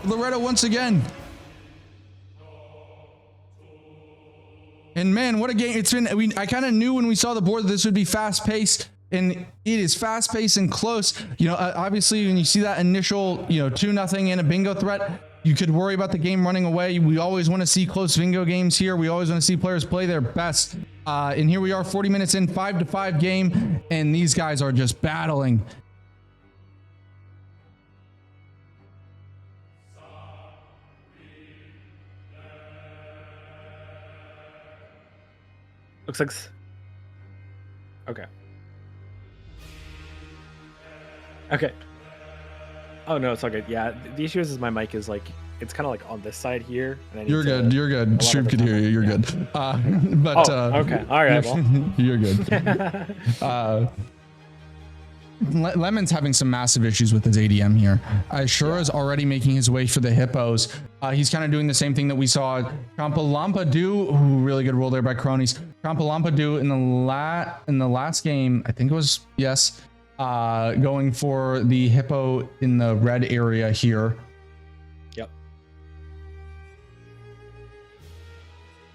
Loretta once again. And man, what a game it's been. I kind of knew when we saw the board that this would be fast paced, and it is fast paced and close. You know, obviously when you see that initial, 2-0 and a bingo threat, you could worry about the game running away. We always want to see close bingo games here. We always want to see players play their best. And here we are 40 minutes in, 5-5 game, and these guys are just battling. Looks like... Okay. Okay. Oh, no, it's all good. Yeah, the issue is my mic is like... It's kind of like on this side here. And you're good. You're good. Stream could hear you. You're good. Okay. All right. Well. You're good. Lemon's having some massive issues with his ADM here. Shura is already making his way for the hippos. He's kind of doing the same thing that we saw Champalampa do. Ooh, really good roll there by Cronies. Champalampa do in the last game. I think it was going for the hippo in the red area here. Yep.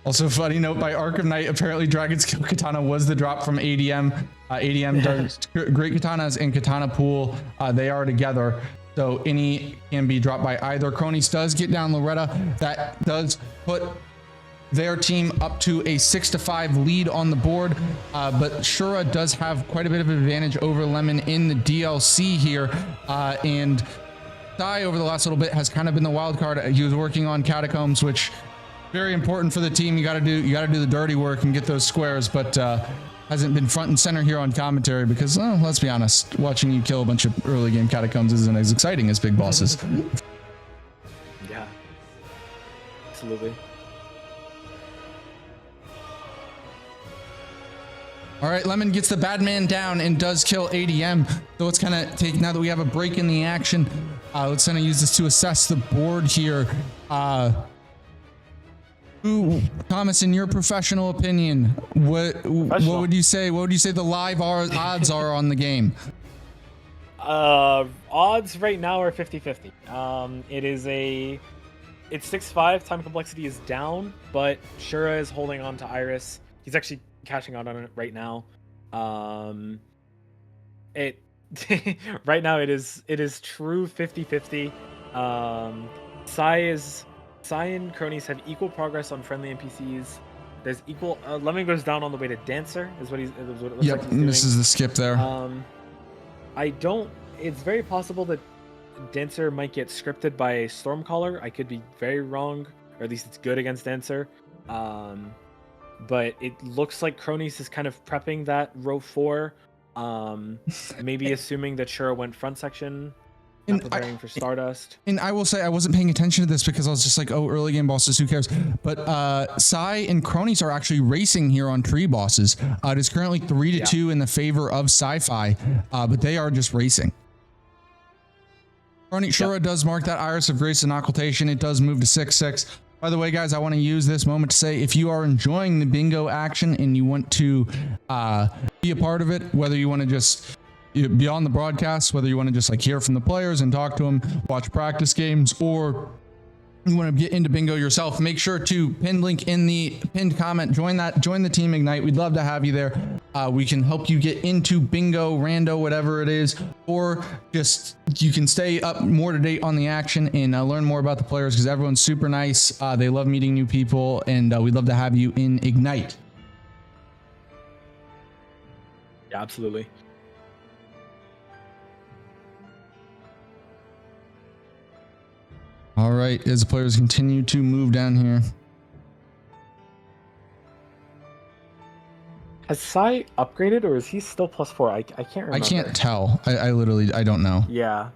Also, funny note by Arc of Night, apparently Dragon's Kill Katana was the drop from ADM. ADM does great katanas and katana pool. They are together, so any can be dropped by either. Cronies does get down Loretta. That does put their team up to a 6-5 lead on the board, but Shura does have quite a bit of advantage over Lemon in the DLC here, and Sai over the last little bit has kind of been the wild card. He was working on Catacombs, which very important for the team. You got to do the dirty work and get those squares, but hasn't been front and center here on commentary because, let's be honest, watching you kill a bunch of early game Catacombs isn't as exciting as big bosses. Yeah, absolutely. All right, Lemon gets the bad man down and does kill ADM. So let's kind of take, now that we have a break in the action, let's kind of use this to assess the board here. Thomas, in your professional opinion, what would you say? What would you say the live odds are on the game? Odds right now are 50-50. It's 6-5. Time complexity is down, but Shura is holding on to Iris. He's actually cashing out on it right now. Right now it is true 50-50. Sai and Cronies have equal progress on friendly NPCs. There's equal. Lemon goes down on the way to Dancer, is what it looks like he's doing. This is the skip there. It's very possible that Dancer might get scripted by a Stormcaller. I could be very wrong, or at least it's good against Dancer. But it looks like Cronies is kind of prepping that row 4. Maybe assuming that Shura went front section. Not preparing for Stardust. And I will say I wasn't paying attention to this because I was just like, oh, early game bosses, who cares? But Sai and Cronies are actually racing here on tree bosses. It is currently 3-2 in the favor of Sci-Fi, but they are just racing. Shura does mark that Iris of Grace and occultation. It does move to 6-6. By the way, guys, I want to use this moment to say if you are enjoying the bingo action and you want to be a part of it, whether you want to just be on the broadcast, whether you want to just like hear from the players and talk to them, watch practice games, or you want to get into bingo yourself, make sure to pin link in the pinned comment. Join the team Ignite. We'd love to have you there. We can help you get into bingo, rando, whatever it is, or just you can stay up more to date on the action and learn more about the players because everyone's super nice. They love meeting new people, and we'd love to have you in Ignite. Yeah, absolutely. All right, as the players continue to move down here. Has Sai upgraded or is he still +4? I can't remember. I can't tell. I literally, I don't know. Yeah.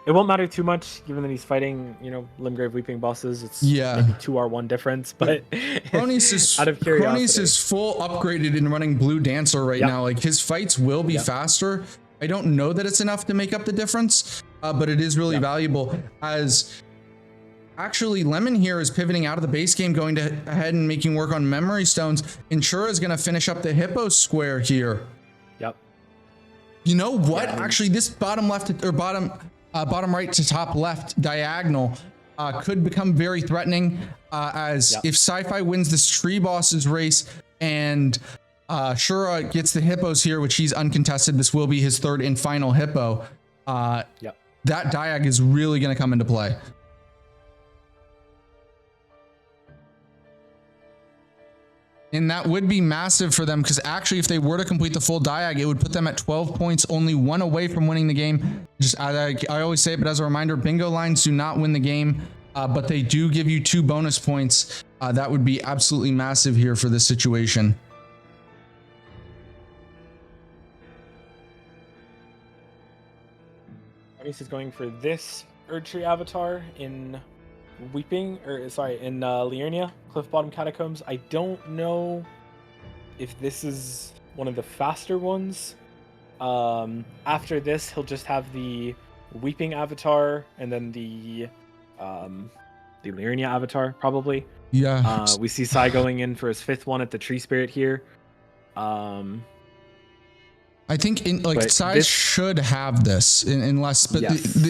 It won't matter too much given that he's fighting, Limgrave Weeping bosses. It's maybe 2R1 difference, but Cronies is, out of curiosity. Cronies is full upgraded and running Blue Dancer right now. Like his fights will be faster. I don't know that it's enough to make up the difference, but it is really valuable as... Actually, Lemon here is pivoting out of the base game, going ahead and making work on memory stones. Inshura is going to finish up the Hippo square here. Yep. You know what? Actually, this bottom left or bottom right to top left diagonal could become very threatening as if Sci-Fi wins this tree bosses race and Shura gets the Hippos here, which he's uncontested. This will be his third and final Hippo. That diag is really going to come into play. And that would be massive for them because actually if they were to complete the full diag, it would put them at 12 points, only one away from winning the game. Just I always say it, but as a reminder, bingo lines do not win the game, but they do give you 2 bonus points. That would be absolutely massive here for this situation. Arnis is going for this Erdtree avatar in Liurnia, Cliff Bottom Catacombs. I don't know if this is one of the faster ones. After this, he'll just have the Weeping avatar and then the Liurnia avatar, probably. Yeah. We see Sai going in for his 5th one at the Tree Spirit here. I think Sai should have this unless, but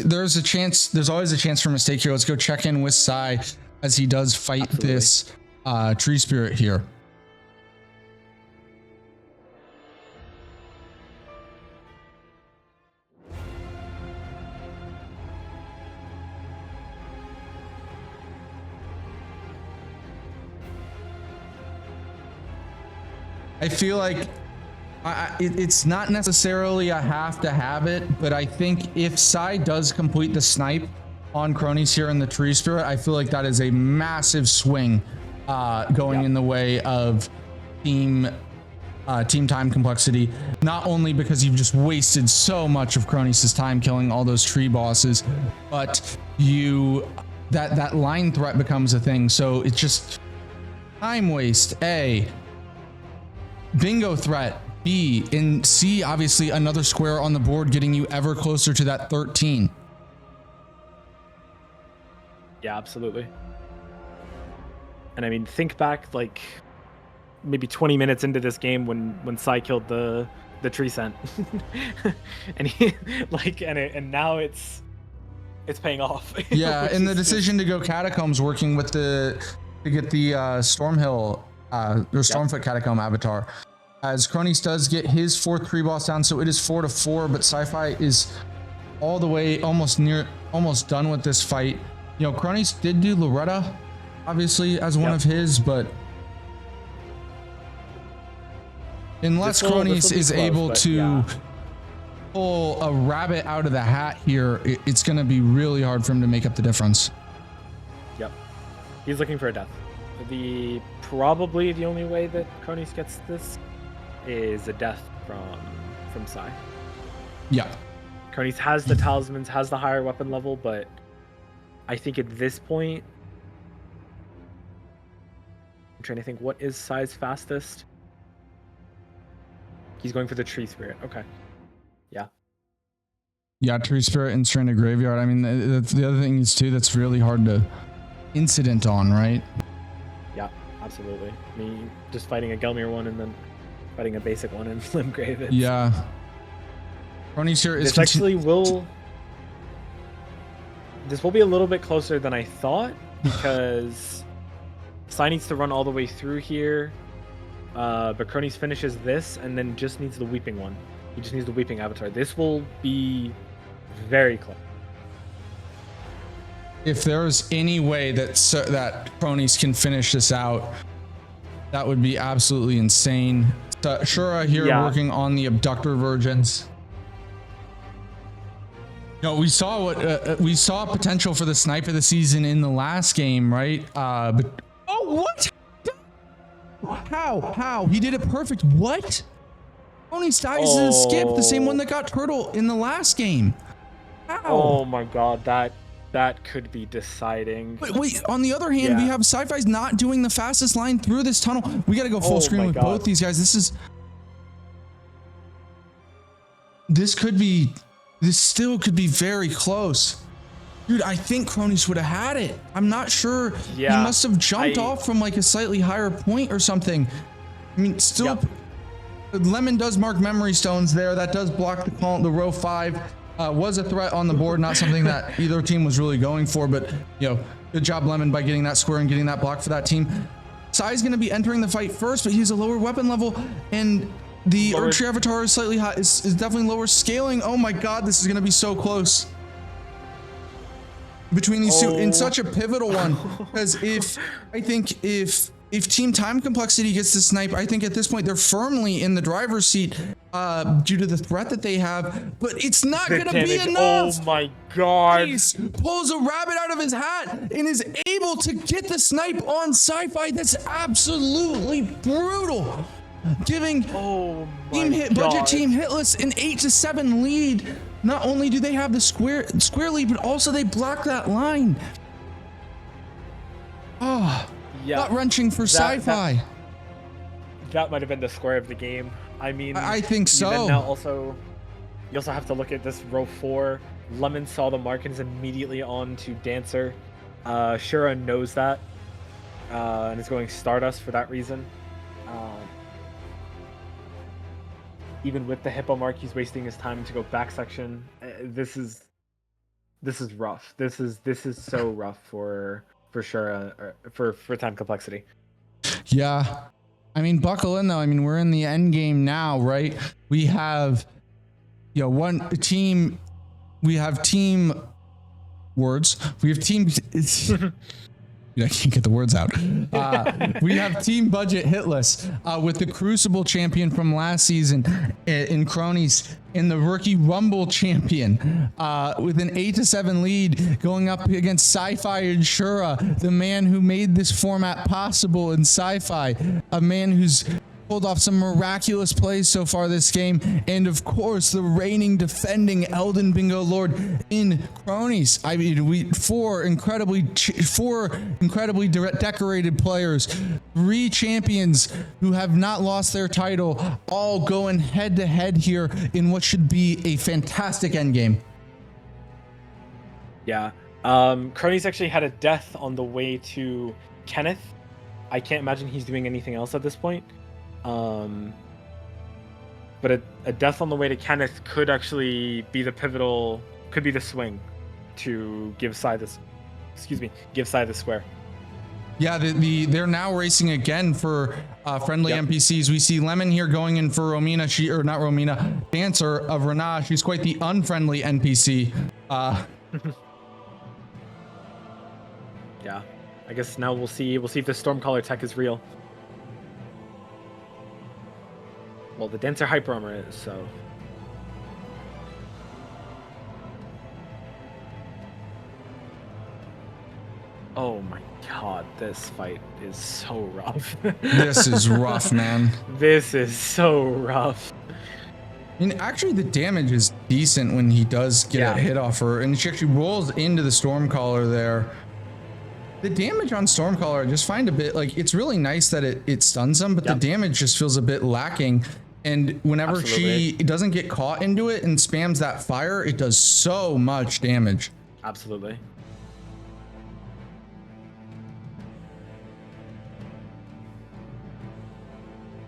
there's a chance. There's always a chance for a mistake here. Let's go check in with Sai as he does fight this Tree Spirit here. I feel like it's not necessarily a have to have it, but I think if Sai does complete the snipe on Cronies here in the Tree Spirit, I feel like that is a massive swing going in the way of team time complexity. Not only because you've just wasted so much of Cronies' time killing all those tree bosses, but that line threat becomes a thing. So it's just time waste, A, bingo threat, B, and C, obviously another square on the board getting you ever closer to that 13. Yeah, absolutely. And I mean, think back like maybe 20 minutes into this game when Sai killed the tree scent. And he and now it's paying off. Yeah, and the decision to go Catacombs working with to get the Stormhill or Stormfoot Catacomb avatar. As Cronies does get his 4th tree boss down, so it is 4-4, but Sci-Fi is all the way almost done with this fight. You know, Cronies did do Loretta, obviously, as one of his, but unless Cronies is able to pull a rabbit out of the hat here, it's going to be really hard for him to make up the difference. Yep. He's looking for a death. Probably the only way that Cronies gets this is a death from Sai. Yeah. Cronies has the talismans, has the higher weapon level, but I think at this point, I'm trying to think what is Sai's fastest. He's going for the tree spirit. Okay. Yeah. Yeah, tree spirit and stranded graveyard. I mean, that's the other thing is too. That's really hard to incident on, right? Yeah, absolutely. Me just fighting a Gelmir one and then fighting a basic one in Limgrave. Yeah. Cronies here is this actually will. This will be a little bit closer than I thought because Sai needs to run all the way through here. But Cronies finishes this and then just needs the Weeping one. He just needs the Weeping Avatar. This will be very close. If there's any way that that Cronies can finish this out, that would be absolutely insane. Shura here working on the Abductor Virgins. No, we saw what we saw potential for the snipe of the season in the last game, right? But what? How? He did it perfect. What? Cronies dies in a skip, the same one that got Turtle in the last game. How? Oh my god, that could be deciding. But wait, on the other hand, we have Sci-Fi's not doing the fastest line through this tunnel. We got to go full screen with both these guys. This still could be very close. Dude, I think Cronies would have had it. I'm not sure. Yeah, he must have jumped off from like a slightly higher point or something. I mean, still, Lemon does mark memory stones there. That does block the row 5. Was a threat on the board, not something that either team was really going for, but you know, good job Lemon by getting that square and getting that block for that team. Sai's going to be entering the fight first, but he's a lower weapon level, and the Erdtree Avatar is slightly high, is definitely lower scaling. Oh my god, this is going to be so close between these two in such a pivotal one, because if Team Time Complexity gets the snipe, I think at this point they're firmly in the driver's seat due to the threat that they have, but it's not going to be enough. Oh my god. Ace pulls a rabbit out of his hat and is able to get the snipe on Sci-Fi. That's absolutely brutal. Giving budget team Hitless an 8-7 lead. Not only do they have the square lead, but also they block that line. Gut-wrenching for Sci-Fi. That might have been the square of the game. I mean, I think so. Then now you also have to look at this row 4. Lemon saw the mark and is immediately on to Dancer. Shura knows that and is going Stardust for that reason. Even with the Hippo mark, he's wasting his time to go back section. This is rough. This is so rough for Shura, for Time Complexity. Yeah. I mean, buckle in though. I mean, we're in the end game now, right? We have, one team. We have team words. We have team. I can't get the words out. We have team budget Hitless with the Crucible champion from last season in Cronies, and the rookie Rumble champion with an 8-7 lead going up against Sci-Fi and Shura, the man who made this format possible in Sci-Fi, a man who's pulled off some miraculous plays so far this game, and of course the reigning defending Elden Bingo Lord in Cronies. I mean, four incredibly decorated players, 3 champions who have not lost their title, all going head to head here in what should be a fantastic endgame. Yeah, Cronies actually had a death on the way to Kenneth. I can't imagine he's doing anything else at this point. But a death on the way to Kenneth could actually be could be the swing to give Sai this square. Yeah, they're now racing again for friendly NPCs. We see Lemon here going in for Romina, Dancer of Rana. She's quite the unfriendly NPC. Yeah, I guess now we'll see if the Stormcaller tech is real. Well, the Dancer hyper armor is, so. Oh my god, this fight is so rough. This is rough, man. This is so rough. And actually the damage is decent when he does get a hit off her, and she actually rolls into the Stormcaller there. The damage on Stormcaller, I just find a bit like, it's really nice that it stuns him, but the damage just feels a bit lacking. And whenever she doesn't get caught into it and spams that fire, it does so much damage. Absolutely.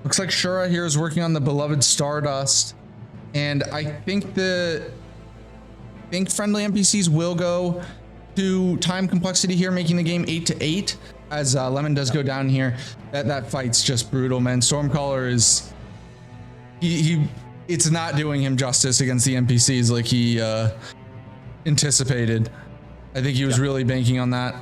Looks like Shura here is working on the beloved Stardust, and I think friendly NPCs will go to time complexity here, making the game 8-8 as Lemon does go down here. That fight's just brutal, man. Stormcaller is it's not doing him justice against the NPCs like he anticipated. I think he was really banking on that.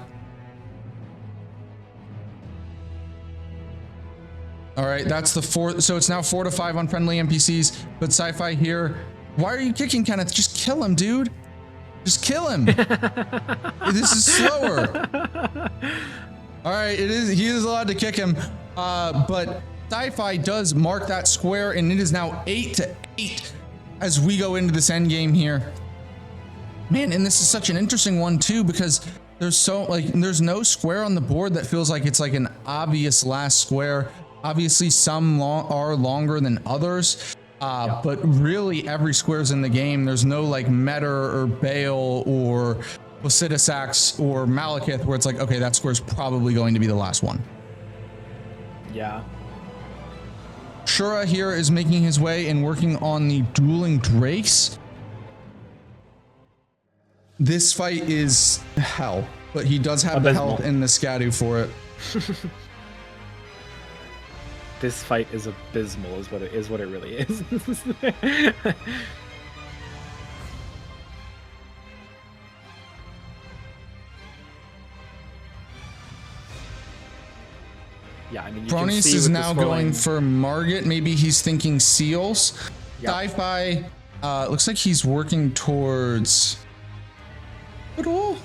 All right, that's the 4. So it's now 4-5 on friendly NPCs, but Sci-Fi here. Why are you kicking, Kenneth? Just kill him, dude. Just kill him. This is slower. All right, he is allowed to kick him, but Sci-Fi does mark that square, and it is now 8-8 as we go into this end game here. Man, and this is such an interesting one too, because there's no square on the board that feels like it's like an obvious last square. Obviously, some are longer than others, but really every square's in the game. There's no like Metter or Bale or Placidusax or Malekith where it's like, okay, that square's probably going to be the last one. Yeah. Shura here is making his way and working on the dueling drakes. This fight is hell, but he does have the health and the Scadu for it. This fight is abysmal, is what it really is. Yeah, I mean, Cronius is now going for Margit. Maybe he's thinking seals. Sci-Fi looks like he's working towards Fiddle.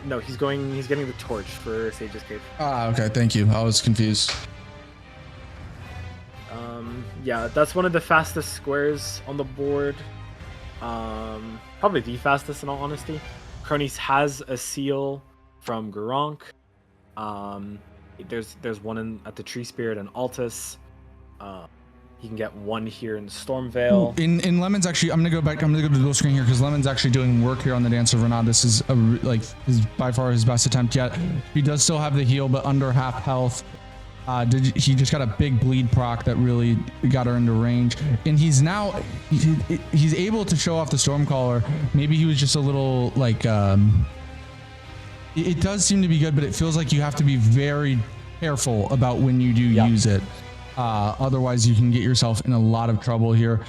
No, he's getting the torch for Sage's Cave. Ah, okay, thank you. I was confused. Yeah, that's one of the fastest squares on the board. Probably the fastest in all honesty. Cronius has a seal from Gurranq. There's one at the Tree Spirit and Altus. He can get one here in Stormveil. In Lemon's actually, I'm gonna go to the dual screen here because Lemon's actually doing work here on the Dance of Renard. This is is by far his best attempt yet. He does still have the heal, but under half health. He just got a big bleed proc that really got her into range, and he's able to show off the Stormcaller. Maybe he was just a little like it does seem to be good, but it feels like you have to be very careful about when you do use it. Otherwise you can get yourself in a lot of trouble here.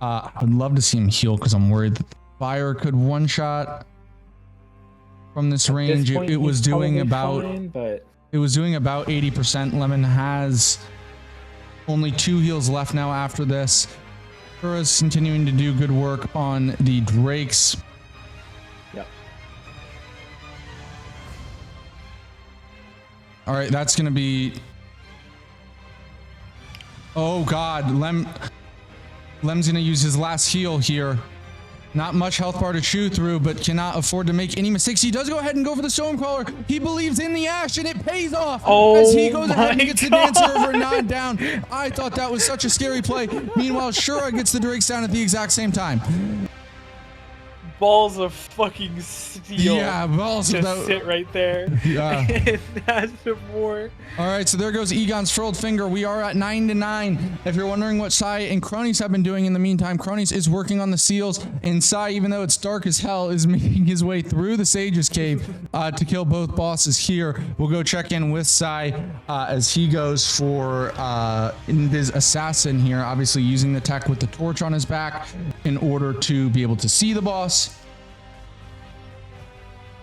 I'd love to see him heal because I'm worried that fire could one shot from this range. It was doing about it was doing about 80%. Lemon has only 2 heals left now after this. Shura's continuing to do good work on the Drakes. Yep. All right, that's gonna be. Oh God, Lem's gonna use his last heal here. Not much health bar to chew through, but cannot afford to make any mistakes. He does go ahead and go for the Stormcaller. He believes in the Ash, and it pays off as he goes ahead and gets the Dancer over and nod down. I thought that was such a scary play. Meanwhile, Shura gets the Drakes down at the exact same time. Balls of fucking steel. Yeah, balls of just sit right there. Yeah. That's the war. All right, so there goes Egon's furled finger. We are at 9-9. If you're wondering what Sai and Cronies have been doing in the meantime, Cronies is working on the seals, and Sai, even though it's dark as hell, is making his way through the Sage's Cave to kill both bosses here. We'll go check in with Sai as he goes for his assassin here, obviously using the tech with the torch on his back in order to be able to see the boss.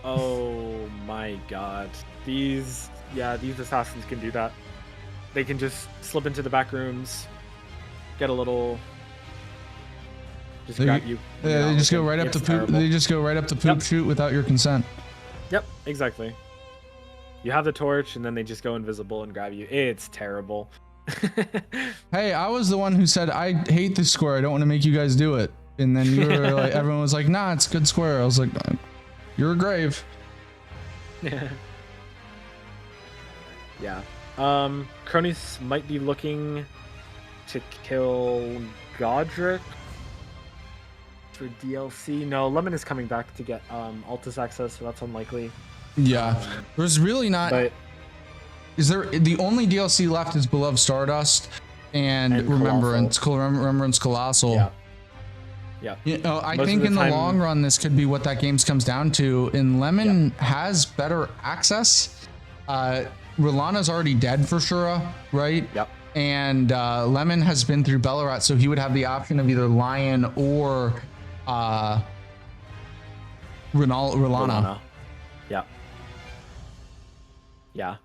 Oh my God. These assassins can do that. They can just slip into the back rooms, get a little, grab you. Yeah, they just go right up to poop. They just go right up to poop shoot without your consent. Yep, exactly. You have the torch, and then they just go invisible and grab you. It's terrible. Hey, I was the one who said I hate this square. I don't want to make you guys do it. And then you were like, everyone was like, nah, it's a good square. I was like, you're a grave. Yeah. Cronus might be looking to kill Godric for DLC. No, Lemon is coming back to get Altus access, so that's unlikely. Yeah. There's really not. But is there the only DLC left is Beloved Stardust and Remembrance Colossal. Yeah. Yeah. You know, I think in the long run, this could be what that game comes down to. And Lemon has better access. Rolana's already dead for Shura, right? Yep. And Lemon has been through Bellarat, so he would have the option of either Lion or Rolana. Yeah. Yeah.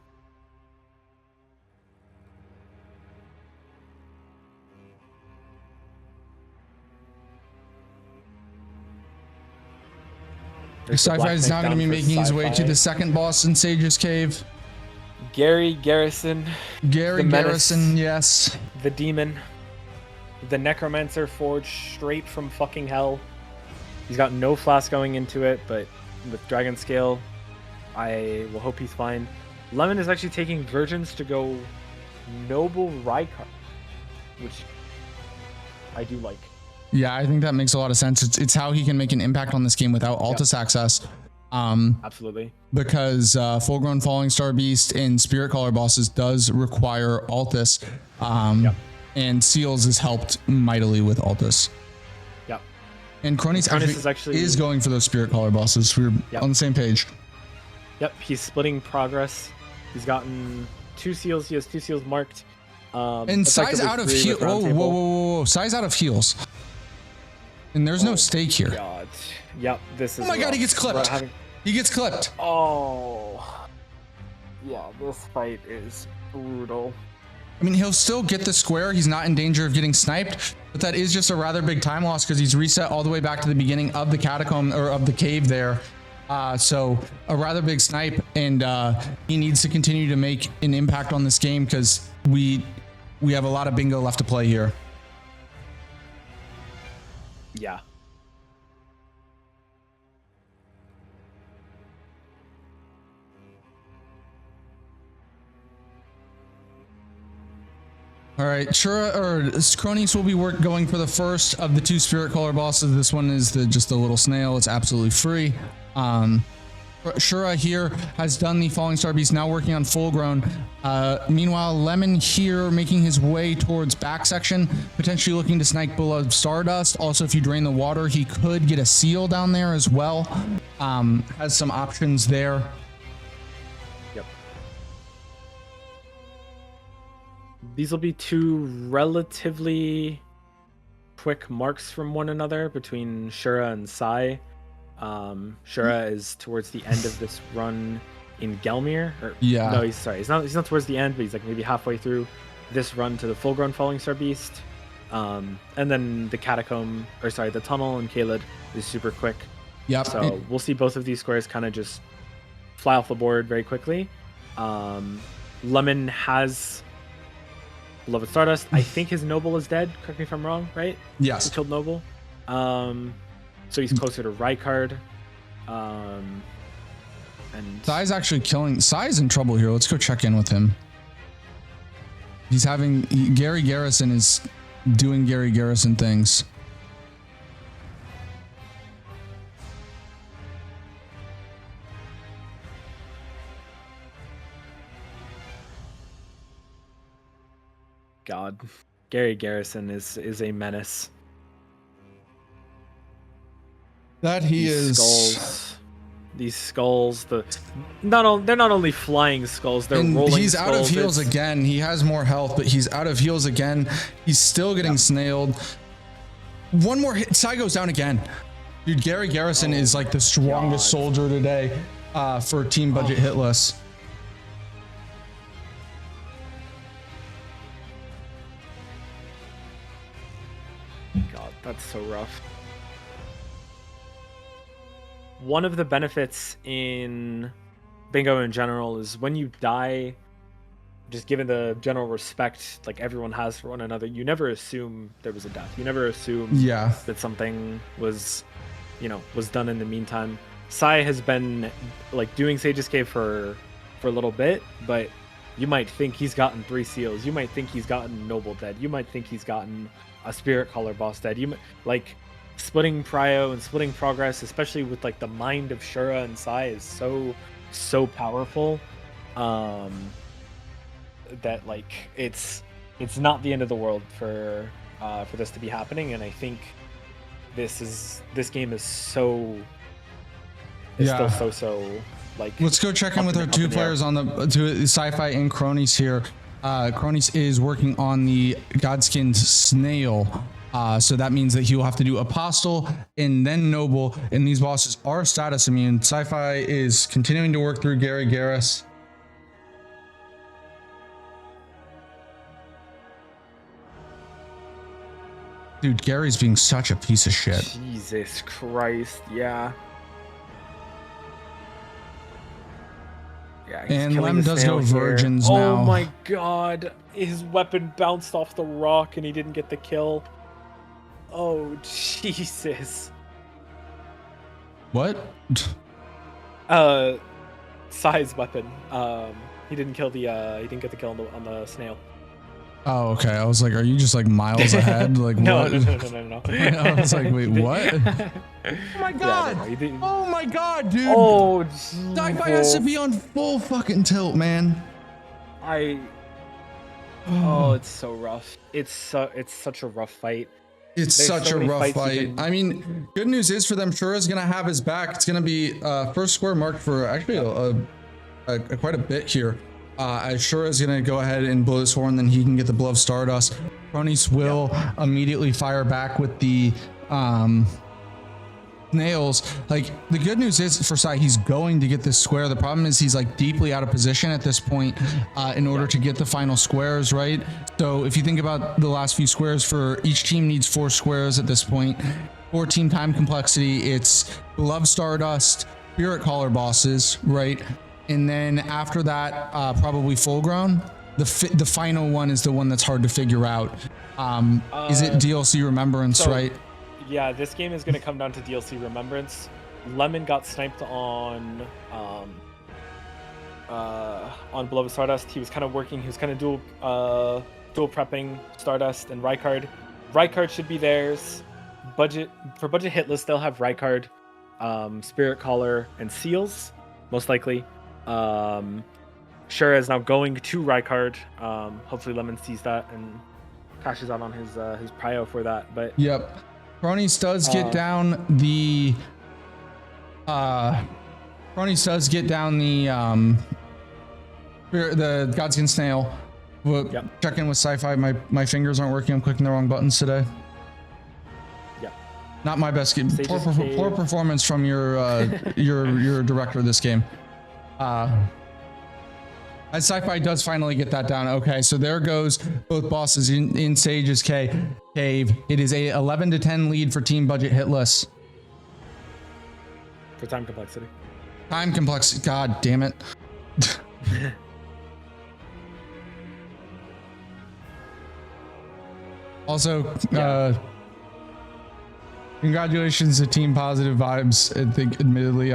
Sci-Fi is now going to be making his way to the second boss in Sage's Cave. Gary Garrison. Gary Garrison, yes. The demon. The necromancer forged straight from fucking hell. He's got no flask going into it, but with Dragon Scale, I will hope he's fine. Lemon is actually taking Virgins to go Noble Rykard, which I do like. Yeah, I think that makes a lot of sense. It's how he can make an impact on this game without Altus access. Absolutely. Because full-grown Falling Star Beast and Spirit Caller bosses does require Altus. And Seals is helped mightily with Altus. Yep. And Cronus actually is going for those Spirit Caller bosses. We're on the same page. Yep, he's splitting progress. He's gotten 2 seals. He has 2 seals marked. And size out of heal. Whoa. Size out of heals. And there's no stake here. God. Yep, this is. Oh my god, he gets clipped. He gets clipped. Oh. Yeah, this fight is brutal. I mean, he'll still get the square. He's not in danger of getting sniped, but that is just a rather big time loss because he's reset all the way back to the beginning of the catacomb or of the cave there. So a rather big snipe, and he needs to continue to make an impact on this game because we have a lot of bingo left to play here. Yeah. All right, Shura or Cronus will be going for the first of the 2 Spirit Caller bosses. This one is just a little snail. It's absolutely free. Shura here has done the Falling Star Beast, now working on full grown. Meanwhile, Lemon here making his way towards back section, potentially looking to snipe Beloved Stardust. Also, if you drain the water, he could get a seal down there as well. Has some options there. Yep. These will be 2 relatively quick marks from one another between Shura and Sai. Shura is towards the end of this run in Gelmir. No, he's not towards the end, but he's like maybe halfway through this run to the full-grown Falling Star Beast. And then the the tunnel in Caelid is super quick. Yep. So we'll see both of these squares kind of just fly off the board very quickly. Lemon has Beloved Stardust. I think his Noble is dead. Correct me if I'm wrong, right? Yes. He killed Noble. So he's closer to Rykard. And Sai's actually killing. Sai's in trouble here. Let's go check in with him. Gary Garrison is doing Gary Garrison things. God, Gary Garrison is a menace. That These skulls, they're not only flying skulls, they're rolling he's skulls. Out of heals again. He has more health, but he's out of heals again. He's still getting snailed. One more hit, Sai goes down again. Dude, Gary Garrison is like the strongest soldier today for team budget Hitless. God, that's so rough. One of the benefits in Bingo in general is when you die, just given the general respect like everyone has for one another, you never assume there was a death. You never assume that something was, was done in the meantime. Sai has been like doing Sage's Cave for a little bit, but you might think he's gotten 3 seals. You might think he's gotten Noble dead. You might think he's gotten a Spirit Caller boss dead. You might, like, splitting Prio and splitting progress, especially with like the mind of Shura and Sai, is so powerful. That like it's not the end of the world for this to be happening, and I think this game is still so like. Let's go check in with our 2 players on the Sci-Fi and Cronies here. Cronies is working on the Godskin Snail. So that means that he will have to do Apostle and then Noble, and these bosses are status immune. Sci-Fi is continuing to work through Gary Garrus. Dude, Gary's being such a piece of shit. Jesus Christ, yeah. Yeah, and Lem does go Virgins now. Oh my god, his weapon bounced off the rock and he didn't get the kill. Oh Jesus. What? Sai's weapon. He didn't get the kill on the snail. Oh, okay. I was like, are you just like miles ahead? Like, no, what? No. I was like, wait, what? Oh my god! Yeah, oh my god, dude! Oh, Sci-Fi has to be on full fucking tilt, man. Oh, it's so rough. It's such a rough fight. It's such a rough fight. I mean, good news is for them, Shura's gonna have his back. It's gonna be first square marked for actually quite a bit here. Shura's gonna go ahead and blow his horn, then he can get the Blow of Stardust. Cronies will immediately fire back with the nails. Like, the good news is for Sai, he's going to get this square. The problem is he's like deeply out of position at this point in order to get the final squares, right? So if you think about the last few squares, for each team needs 4 squares at this point. 4 team time complexity. It's Blow of Stardust, Spirit Caller bosses, right? And then after that, probably full grown. The final one is the one that's hard to figure out. Is it DLC Remembrance, right? Yeah, this game is going to come down to DLC Remembrance. Lemon got sniped on Blow of Stardust. He was kind of working. He was kind of dual prepping Stardust and Rykard. Rykard should be theirs. Budget Hitless, they'll have Rykard, Spirit Caller, and Seals, most likely. Shura is now going to Rykard. Hopefully Lemon sees that and cashes out on his prio for that. But yep, Cronies does get down the Godskin Snail. We'll check in with Sci-Fi. My fingers aren't working. I'm clicking the wrong buttons today. Yeah, not my best game. Poor performance from your director of this game. As Sci-Fi does finally get that down. Okay, so there goes both bosses in Sage's cave. It is a 11-10 lead for Team Budget Hitless. For time complexity. Time complexity. God damn it. Also, congratulations to Team Positive Vibes. I think, admittedly,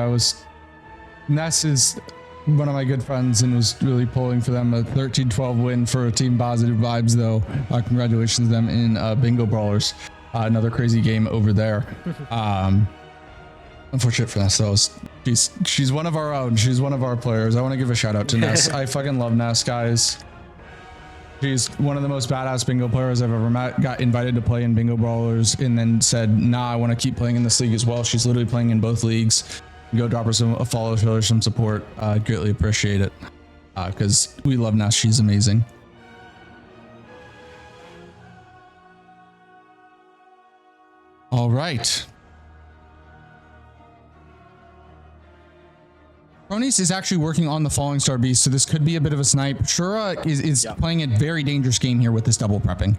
Ness is one of my good friends and was really pulling for them. A 13-12 win for Team Positive Vibes, though. Congratulations to them in Bingo Brawlers. Another crazy game over there. Unfortunate for Ness, though. She's one of our own. She's one of our players. I want to give a shout out to Ness. I fucking love Ness, guys. She's one of the most badass bingo players I've ever met. Got invited to play in Bingo Brawlers and then said, nah, I want to keep playing in this league as well. She's literally playing in both leagues. Go drop her a follow, show her some support. Greatly appreciate it. Because we love Ness. She's amazing. All right. Cronies is actually working on the Falling Star Beast, so this could be a bit of a snipe. Shura is playing a very dangerous game here with this double prepping.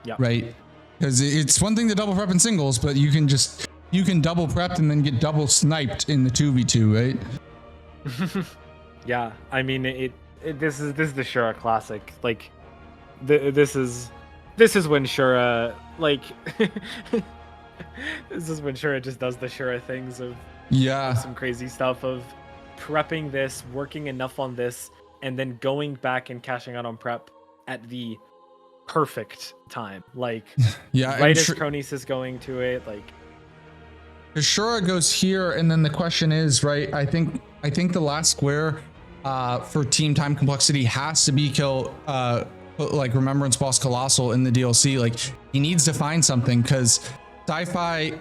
Yeah. Right? Because it's one thing to double prep in singles, but you can double prep and then get double sniped in the 2v2, right? Yeah, I mean this is the Shura classic. Like this is when Shura like this is when Shura just does the Shura things of some crazy stuff of prepping this, working enough on this, and then going back and cashing out on prep at the perfect time. Like right as Cronus is going to it, like Shura goes here, and then the question is, right? I think the last square for team time complexity has to be kill like Remembrance Boss Colossal in the DLC. Like he needs to find something because Sci-Fi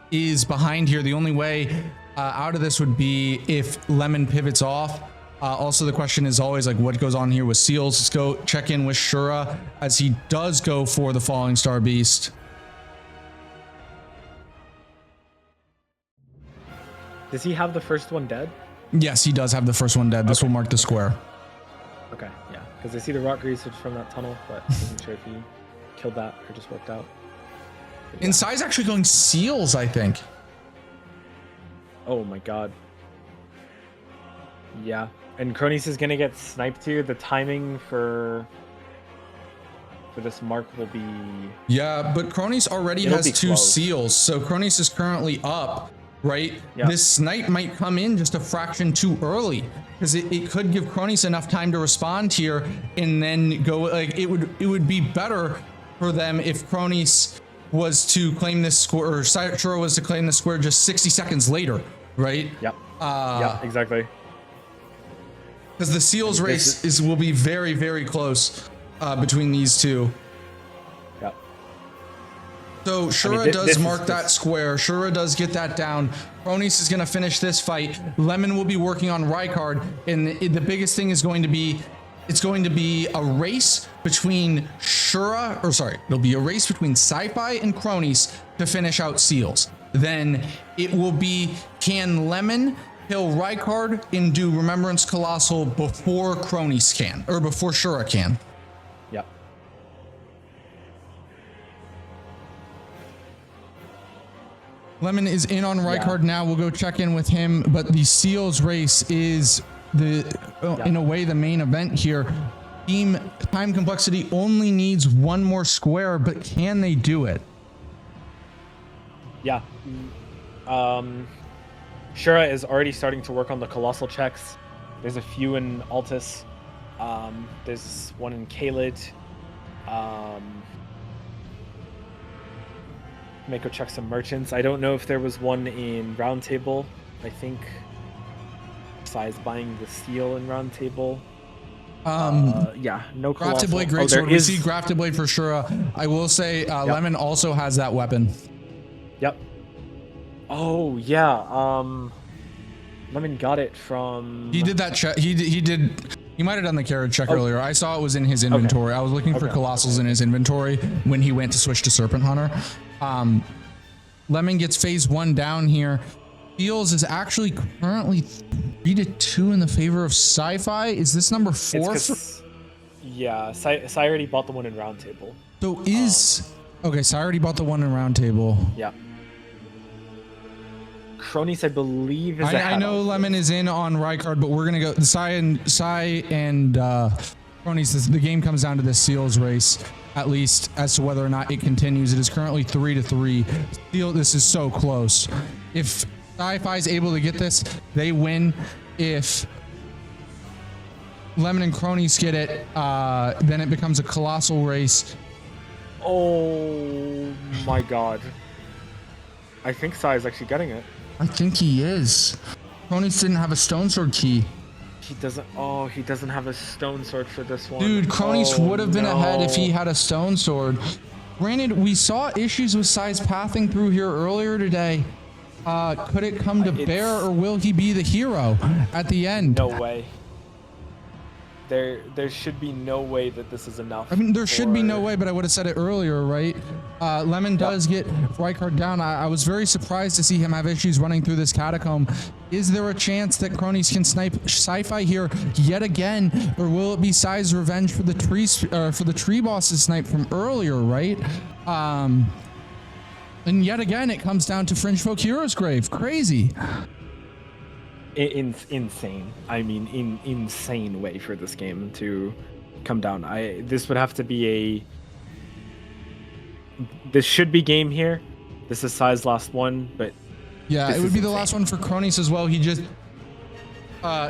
is behind here. The only way out of this would be if Lemon pivots off. Also, the question is always like, what goes on here with Seals? Let's go check in with Shura as he does go for the Falling Star Beast. Does he have the first one dead? Yes, he does have the first one dead. This will mark the square. Okay, yeah, because I see the rock grease from that tunnel, but I wasn't sure if he killed that or just worked out. But, yeah. Insai's actually going Seals, I think. Oh my god. Yeah, and Cronus is gonna get sniped too. The timing for this mark will be... Yeah, but Cronus already has 2 close. Seals, so Cronus is currently up. Right, yeah. This snipe might come in just a fraction too early because it could give Cronus enough time to respond here and then go. Like it would be better for them if Cronus was to claim this square or Shura was to claim the square just 60 seconds later, right? Yep. Yeah, exactly. Because the Seals race will be very, very close between these two. So Shura does mark that square. Shura does get that down. Cronus is going to finish this fight. Lemon will be working on Rykard, and the biggest thing is going to be it's going to be a race between Shura, or sorry, it'll be a race between Sci-Fi and Cronus to finish out Seals. Then it will be, can Lemon kill Rykard and do Remembrance Colossal before Cronus can, or before Shura can? Yep. Lemon is in on Rykard now. We'll go check in with him, but the Seals race is in a way the main event here. Team time complexity only needs 1 more square, but can they do it? Yeah. Shura is already starting to work on the colossal checks. There's a few in Altus. There's one in Kaled. Mako check some merchants. I don't know if there was one in Roundtable. I think Sai's buying the seal in Roundtable. Yeah, no colossal. Grafted Blade Greatsword. We see Grafted Blade for Shura. I will say Lemon also has that weapon. Yep. Oh yeah. Lemon got it from... He did that check. He might have done the carrot check earlier. I saw it was in his inventory. I was looking for Colossals in his inventory when he went to switch to Serpent Hunter. Lemon gets phase 1 down here. Seals is actually currently 3-2 in the favor of Sci-Fi. Is this number 4? Yeah, Sai already bought the one in Roundtable. So is... okay, Sai already bought the one in Roundtable. Yeah. Cronus, I believe, is I know Lemon is in on Rykard, but we're going to go... Sai and Cronus, the game comes down to this Seals race, at least as to whether or not it continues. It is currently 3-3. This is so close. If Sci-Fi is able to get this, they win. If Lemon and Cronus get it, then it becomes a colossal race. Oh my god. I think Sai is actually getting it. I think he is. Cronus didn't have a Stone Sword key. He doesn't. Oh, he doesn't have a Stone Sword for this one. Dude, Cronus would have been ahead if he had a Stone Sword. Granted, we saw issues with Sai's pathing through here earlier today. Could it come to bear, or will he be the hero at the end? No way. There should be no way that this is enough. I mean, there should be no way, but I would have said it earlier, right? Lemon does get Rykard down. I was very surprised to see him have issues running through this catacomb. Is there a chance that Cronus can snipe Sci-Fi here yet again, or will it be Sai's revenge for the tree boss's snipe from earlier, right? And yet again, it comes down to Fringe Folk Hero's Grave. Crazy. insane. I mean, insane way for this game to come down. This would have to be this should be game here. This is Sai's last one, but yeah, it would be the last one for Cronies as well. He just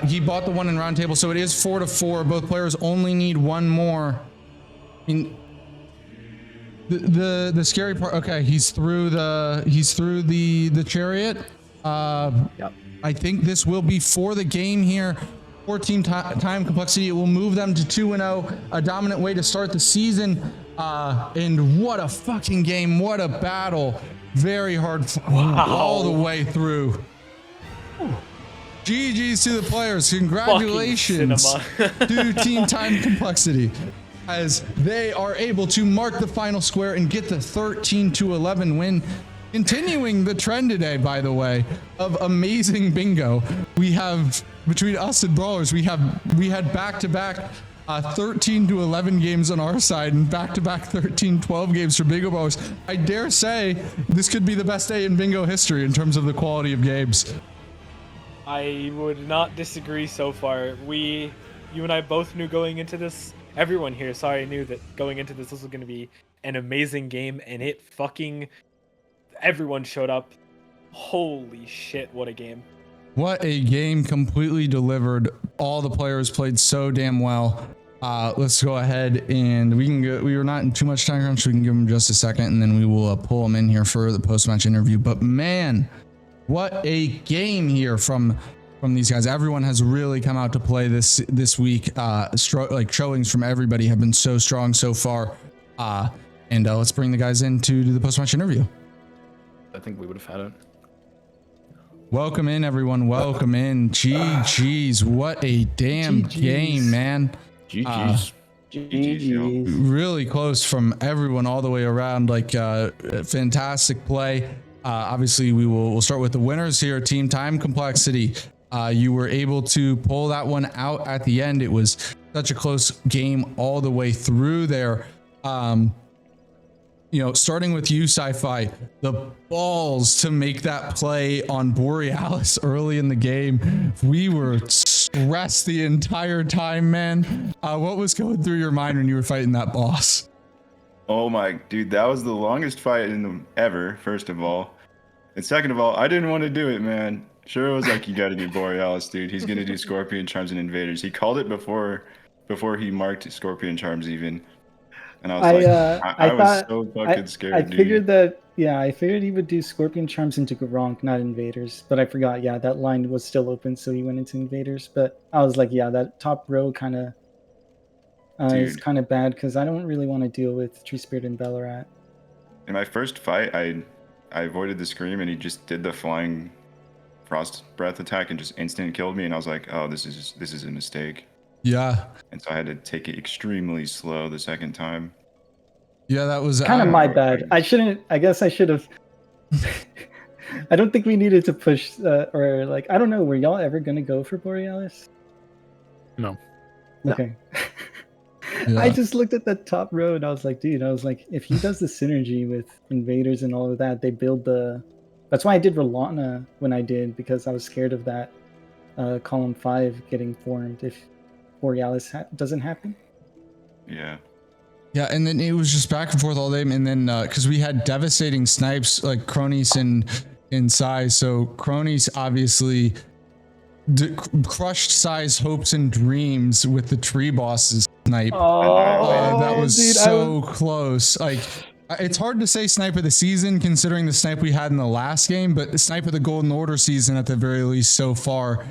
he bought the one in round table, so it is 4-4. Both players only need one more. I mean, the scary part. Okay, he's through the chariot. Yep. I think this will be for the game here. 14 time complexity. It will move them to 2-0, a dominant way to start the season. And what a fucking game! What a battle! Very hard, all the way through. GG's to the players. Congratulations to Team Time Complexity, as they are able to mark the final square and get the 13-11 win. Continuing the trend today, by the way, of amazing bingo. We have, between us and Brawlers, we had back-to-back 13-11 games on our side and back-to-back 13-12 games for Bingo Brawlers. I dare say this could be the best day in bingo history in terms of the quality of games. I would not disagree so far. You and I both knew going into this, everyone here, knew that going into this was going to be an amazing game, and everyone showed up. Holy shit, what a game. What a game, completely delivered. All the players played so damn well. Let's go ahead and we were not in too much time crunch, so we can give them just a second, and then we will pull them in here for the post-match interview. But man, what a game here from these guys. Everyone has really come out to play this week. Like showings from everybody have been so strong so far. And let's bring the guys in to do the post-match interview. I think we would have had it. Welcome in, everyone. Welcome in. GG's. What a damn game, man. GG's. Really close from everyone all the way around. Like fantastic play. Obviously, we'll start with the winners here. Team Time Complexity. You were able to pull that one out at the end. It was such a close game all the way through there. Starting with you, Sci-Fi, the balls to make that play on Borealis early in the game. We were stressed the entire time, man. What was going through your mind when you were fighting that boss? Oh my, dude, that was the longest fight ever, first of all. And second of all, I didn't want to do it, man. Sure, it was like, you got to do Borealis, dude. He's going to do Scorpion Charms and Invaders. He called it before he marked Scorpion Charms even. And I was I was so fucking scared, I dude. figured that, I figured he would do Scorpion Charms into Gronk, not Invaders. But I forgot, that line was still open, so he went into Invaders. But I was like, that top row kind of is kind of bad, because I don't really want to deal with Tree Spirit and Ballarat. In my first fight, I avoided the scream, and he just did the flying frost breath attack and just instant killed me. And I was like, oh, this is a mistake. Yeah. And so I had to take it extremely slow the second time. Yeah, that was kind of my bad. I guess I should have. I don't think we needed to push, or like, I don't know. Were y'all ever going to go for Borealis? No. Okay. Yeah. I just looked at that top row and I was like, dude, if he does the synergy with Invaders and all of that, they build that's why I did Rolana when I did, because I was scared of that column 5 getting formed if Borealis doesn't happen. Yeah. Yeah, and then it was just back and forth all day, and then because we had devastating snipes like Cronies and Sai, so Cronies obviously crushed Sai's hopes and dreams with the tree boss's snipe. That was dude, close. Like, it's hard to say snipe of the season considering the snipe we had in the last game, but the snipe of the Golden Order season at the very least so far.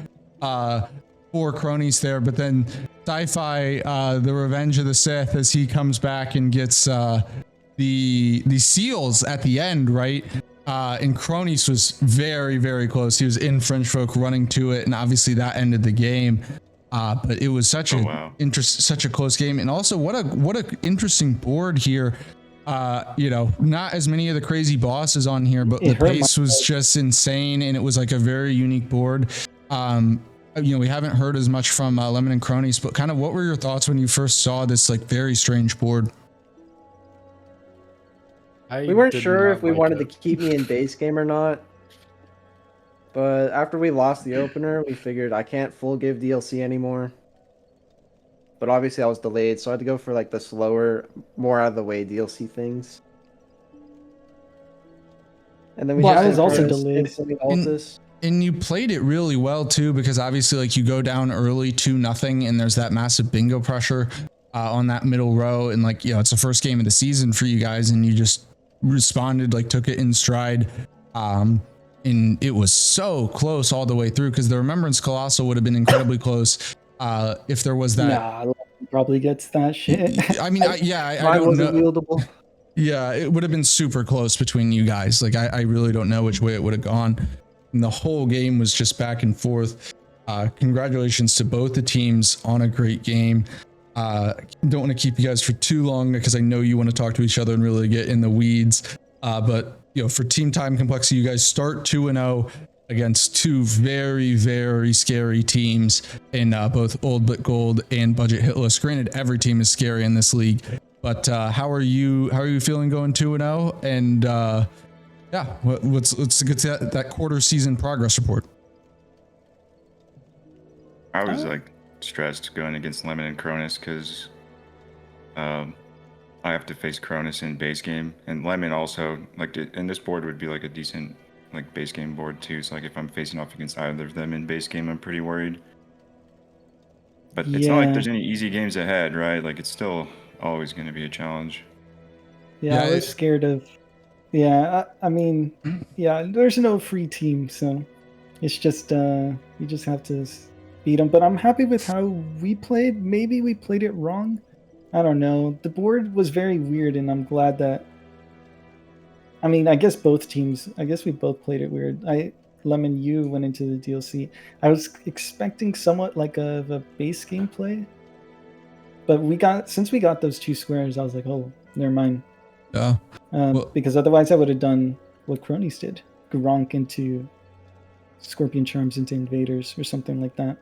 4 Cronies there, but then Sci-Fi, the Revenge of the Sith, as he comes back and gets the seals at the end, right? And Cronies was very, very close. He was in French Folk running to it, and obviously that ended the game. But it was such such a close game, and also what a interesting board here. Not as many of the crazy bosses on here, but the pace was just insane, and it was like a very unique board. We haven't heard as much from Lemon and Cronies, but kind of what were your thoughts when you first saw this like very strange board? We weren't sure if we wanted to keep me in base game or not. but after we lost the opener, we figured I can't full give DLC anymore. But obviously I was delayed, so I had to go for like the slower, more out of the way DLC things. And then we Well, just I was also introduced delayed. instantly Altus. And you played it really well too, because obviously like you go down early 2-0 and there's that massive bingo pressure on that middle row. And like, it's the first game of the season for you guys and you just responded, like took it in stride. And it was so close all the way through, because the Remembrance Colossal would have been incredibly close if there was that. Nah, probably gets that shit. I mean, I Mine don't wasn't know. wieldable. Yeah, it would have been super close between you guys. Like, I really don't know which way it would have gone. And the whole game was just back and forth. Congratulations to both the teams on a great game. Don't want to keep you guys for too long because I know you want to talk to each other and really get in the weeds. But for team time complexity, you guys start 2-0 against two very, very scary teams in both Old But Gold and Budget Hitless. Granted, every team is scary in this league, but how are you feeling going 2-0? And yeah, let's get to that quarter season progress report. I was like stressed going against Lemon and Cronus because I have to face Cronus in base game, and Lemon also and this board would be like a decent like base game board too. So like if I'm facing off against either of them in base game, I'm pretty worried. But it's not like there's any easy games ahead, right? Like it's still always going to be a challenge. Yeah, I was scared of. Yeah, I mean, yeah, there's no free team, so it's just you just have to beat them. But I'm happy with how we played. Maybe we played it wrong. I don't know. The board was very weird, and I'm glad that. I mean, I guess both teams. I guess we both played it weird. Lemon, you went into the DLC. I was expecting somewhat like a base gameplay, but since we got those two squares, I was like, oh, never mind. Yeah. Because otherwise, I would have done what Cronies did: Gronk into Scorpion Charms into Invaders or something like that.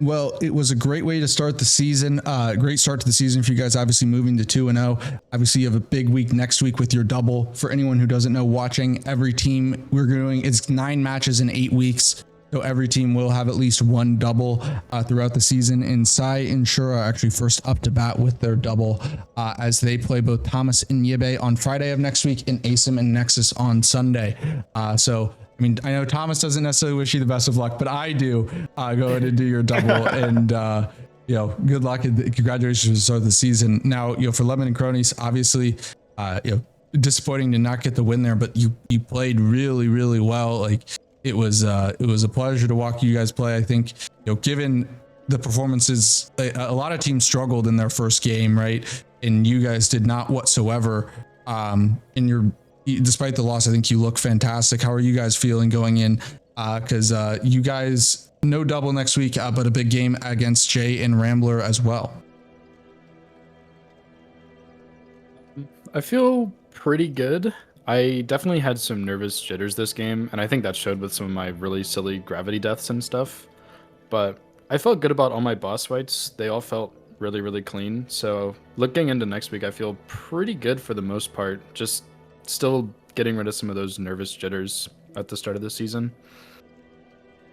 Well, it was a great way to start the season. Great start to the season for you guys, obviously moving to 2-0. Obviously, you have a big week next week with your double. For anyone who doesn't know, watching every team, it's 9 matches in 8 weeks. So every team will have at least one double throughout the season. And Sai and Shura are actually first up to bat with their double as they play both Thomas and Yibe on Friday of next week and Asim and Nexus on Sunday. So I mean, I know Thomas doesn't necessarily wish you the best of luck, but I do. Go ahead and do your double, and good luck and congratulations for the start of the season. Now, for Lemon and Cronies, obviously, disappointing to not get the win there, but you played really, really well. Like it was a pleasure to watch you guys play. I think given the performances, a lot of teams struggled in their first game, right? And you guys did not whatsoever. Despite the loss, I think you look fantastic. How are you guys feeling going in? Because you guys, no double next week, but a big game against Jay and Rambler as well. I feel pretty good. I definitely had some nervous jitters this game, and I think that showed with some of my really silly gravity deaths and stuff. But I felt good about all my boss fights. They all felt really, really clean. So looking into next week, I feel pretty good for the most part. Just still getting rid of some of those nervous jitters at the start of the season.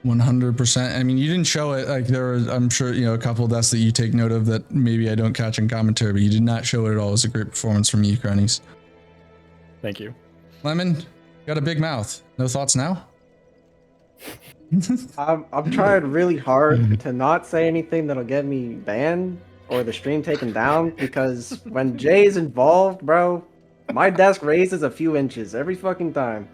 100%. I mean, you didn't show it. Like there was, I'm sure, a couple of deaths that you take note of that maybe I don't catch in commentary, but you did not show it at all. It was a great performance from you, Cronies. Thank you. Lemon, got a big mouth. No thoughts now? I'm trying really hard to not say anything that'll get me banned or the stream taken down, because when Jay's involved, bro, my desk raises a few inches every fucking time.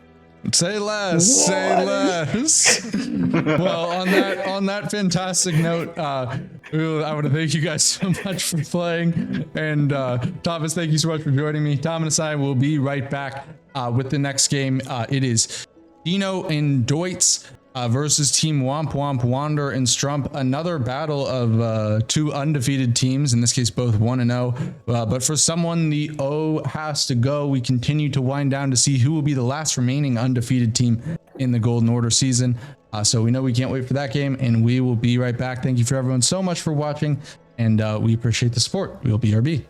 Say less. Say less. Well, on that fantastic note, I want to thank you guys so much for playing. And Thomas, thank you so much for joining me. Tom and I will be right back with the next game. It is Dino and Deutz versus Team Womp Womp, Wander and Strump. Another battle of two undefeated teams, in this case both 1-0. But for someone, the O has to go. We continue to wind down to see who will be the last remaining undefeated team in the Golden Order season. So we know we can't wait for that game, and we will be right back. Thank you for everyone so much for watching, and we appreciate the support. We'll BRB.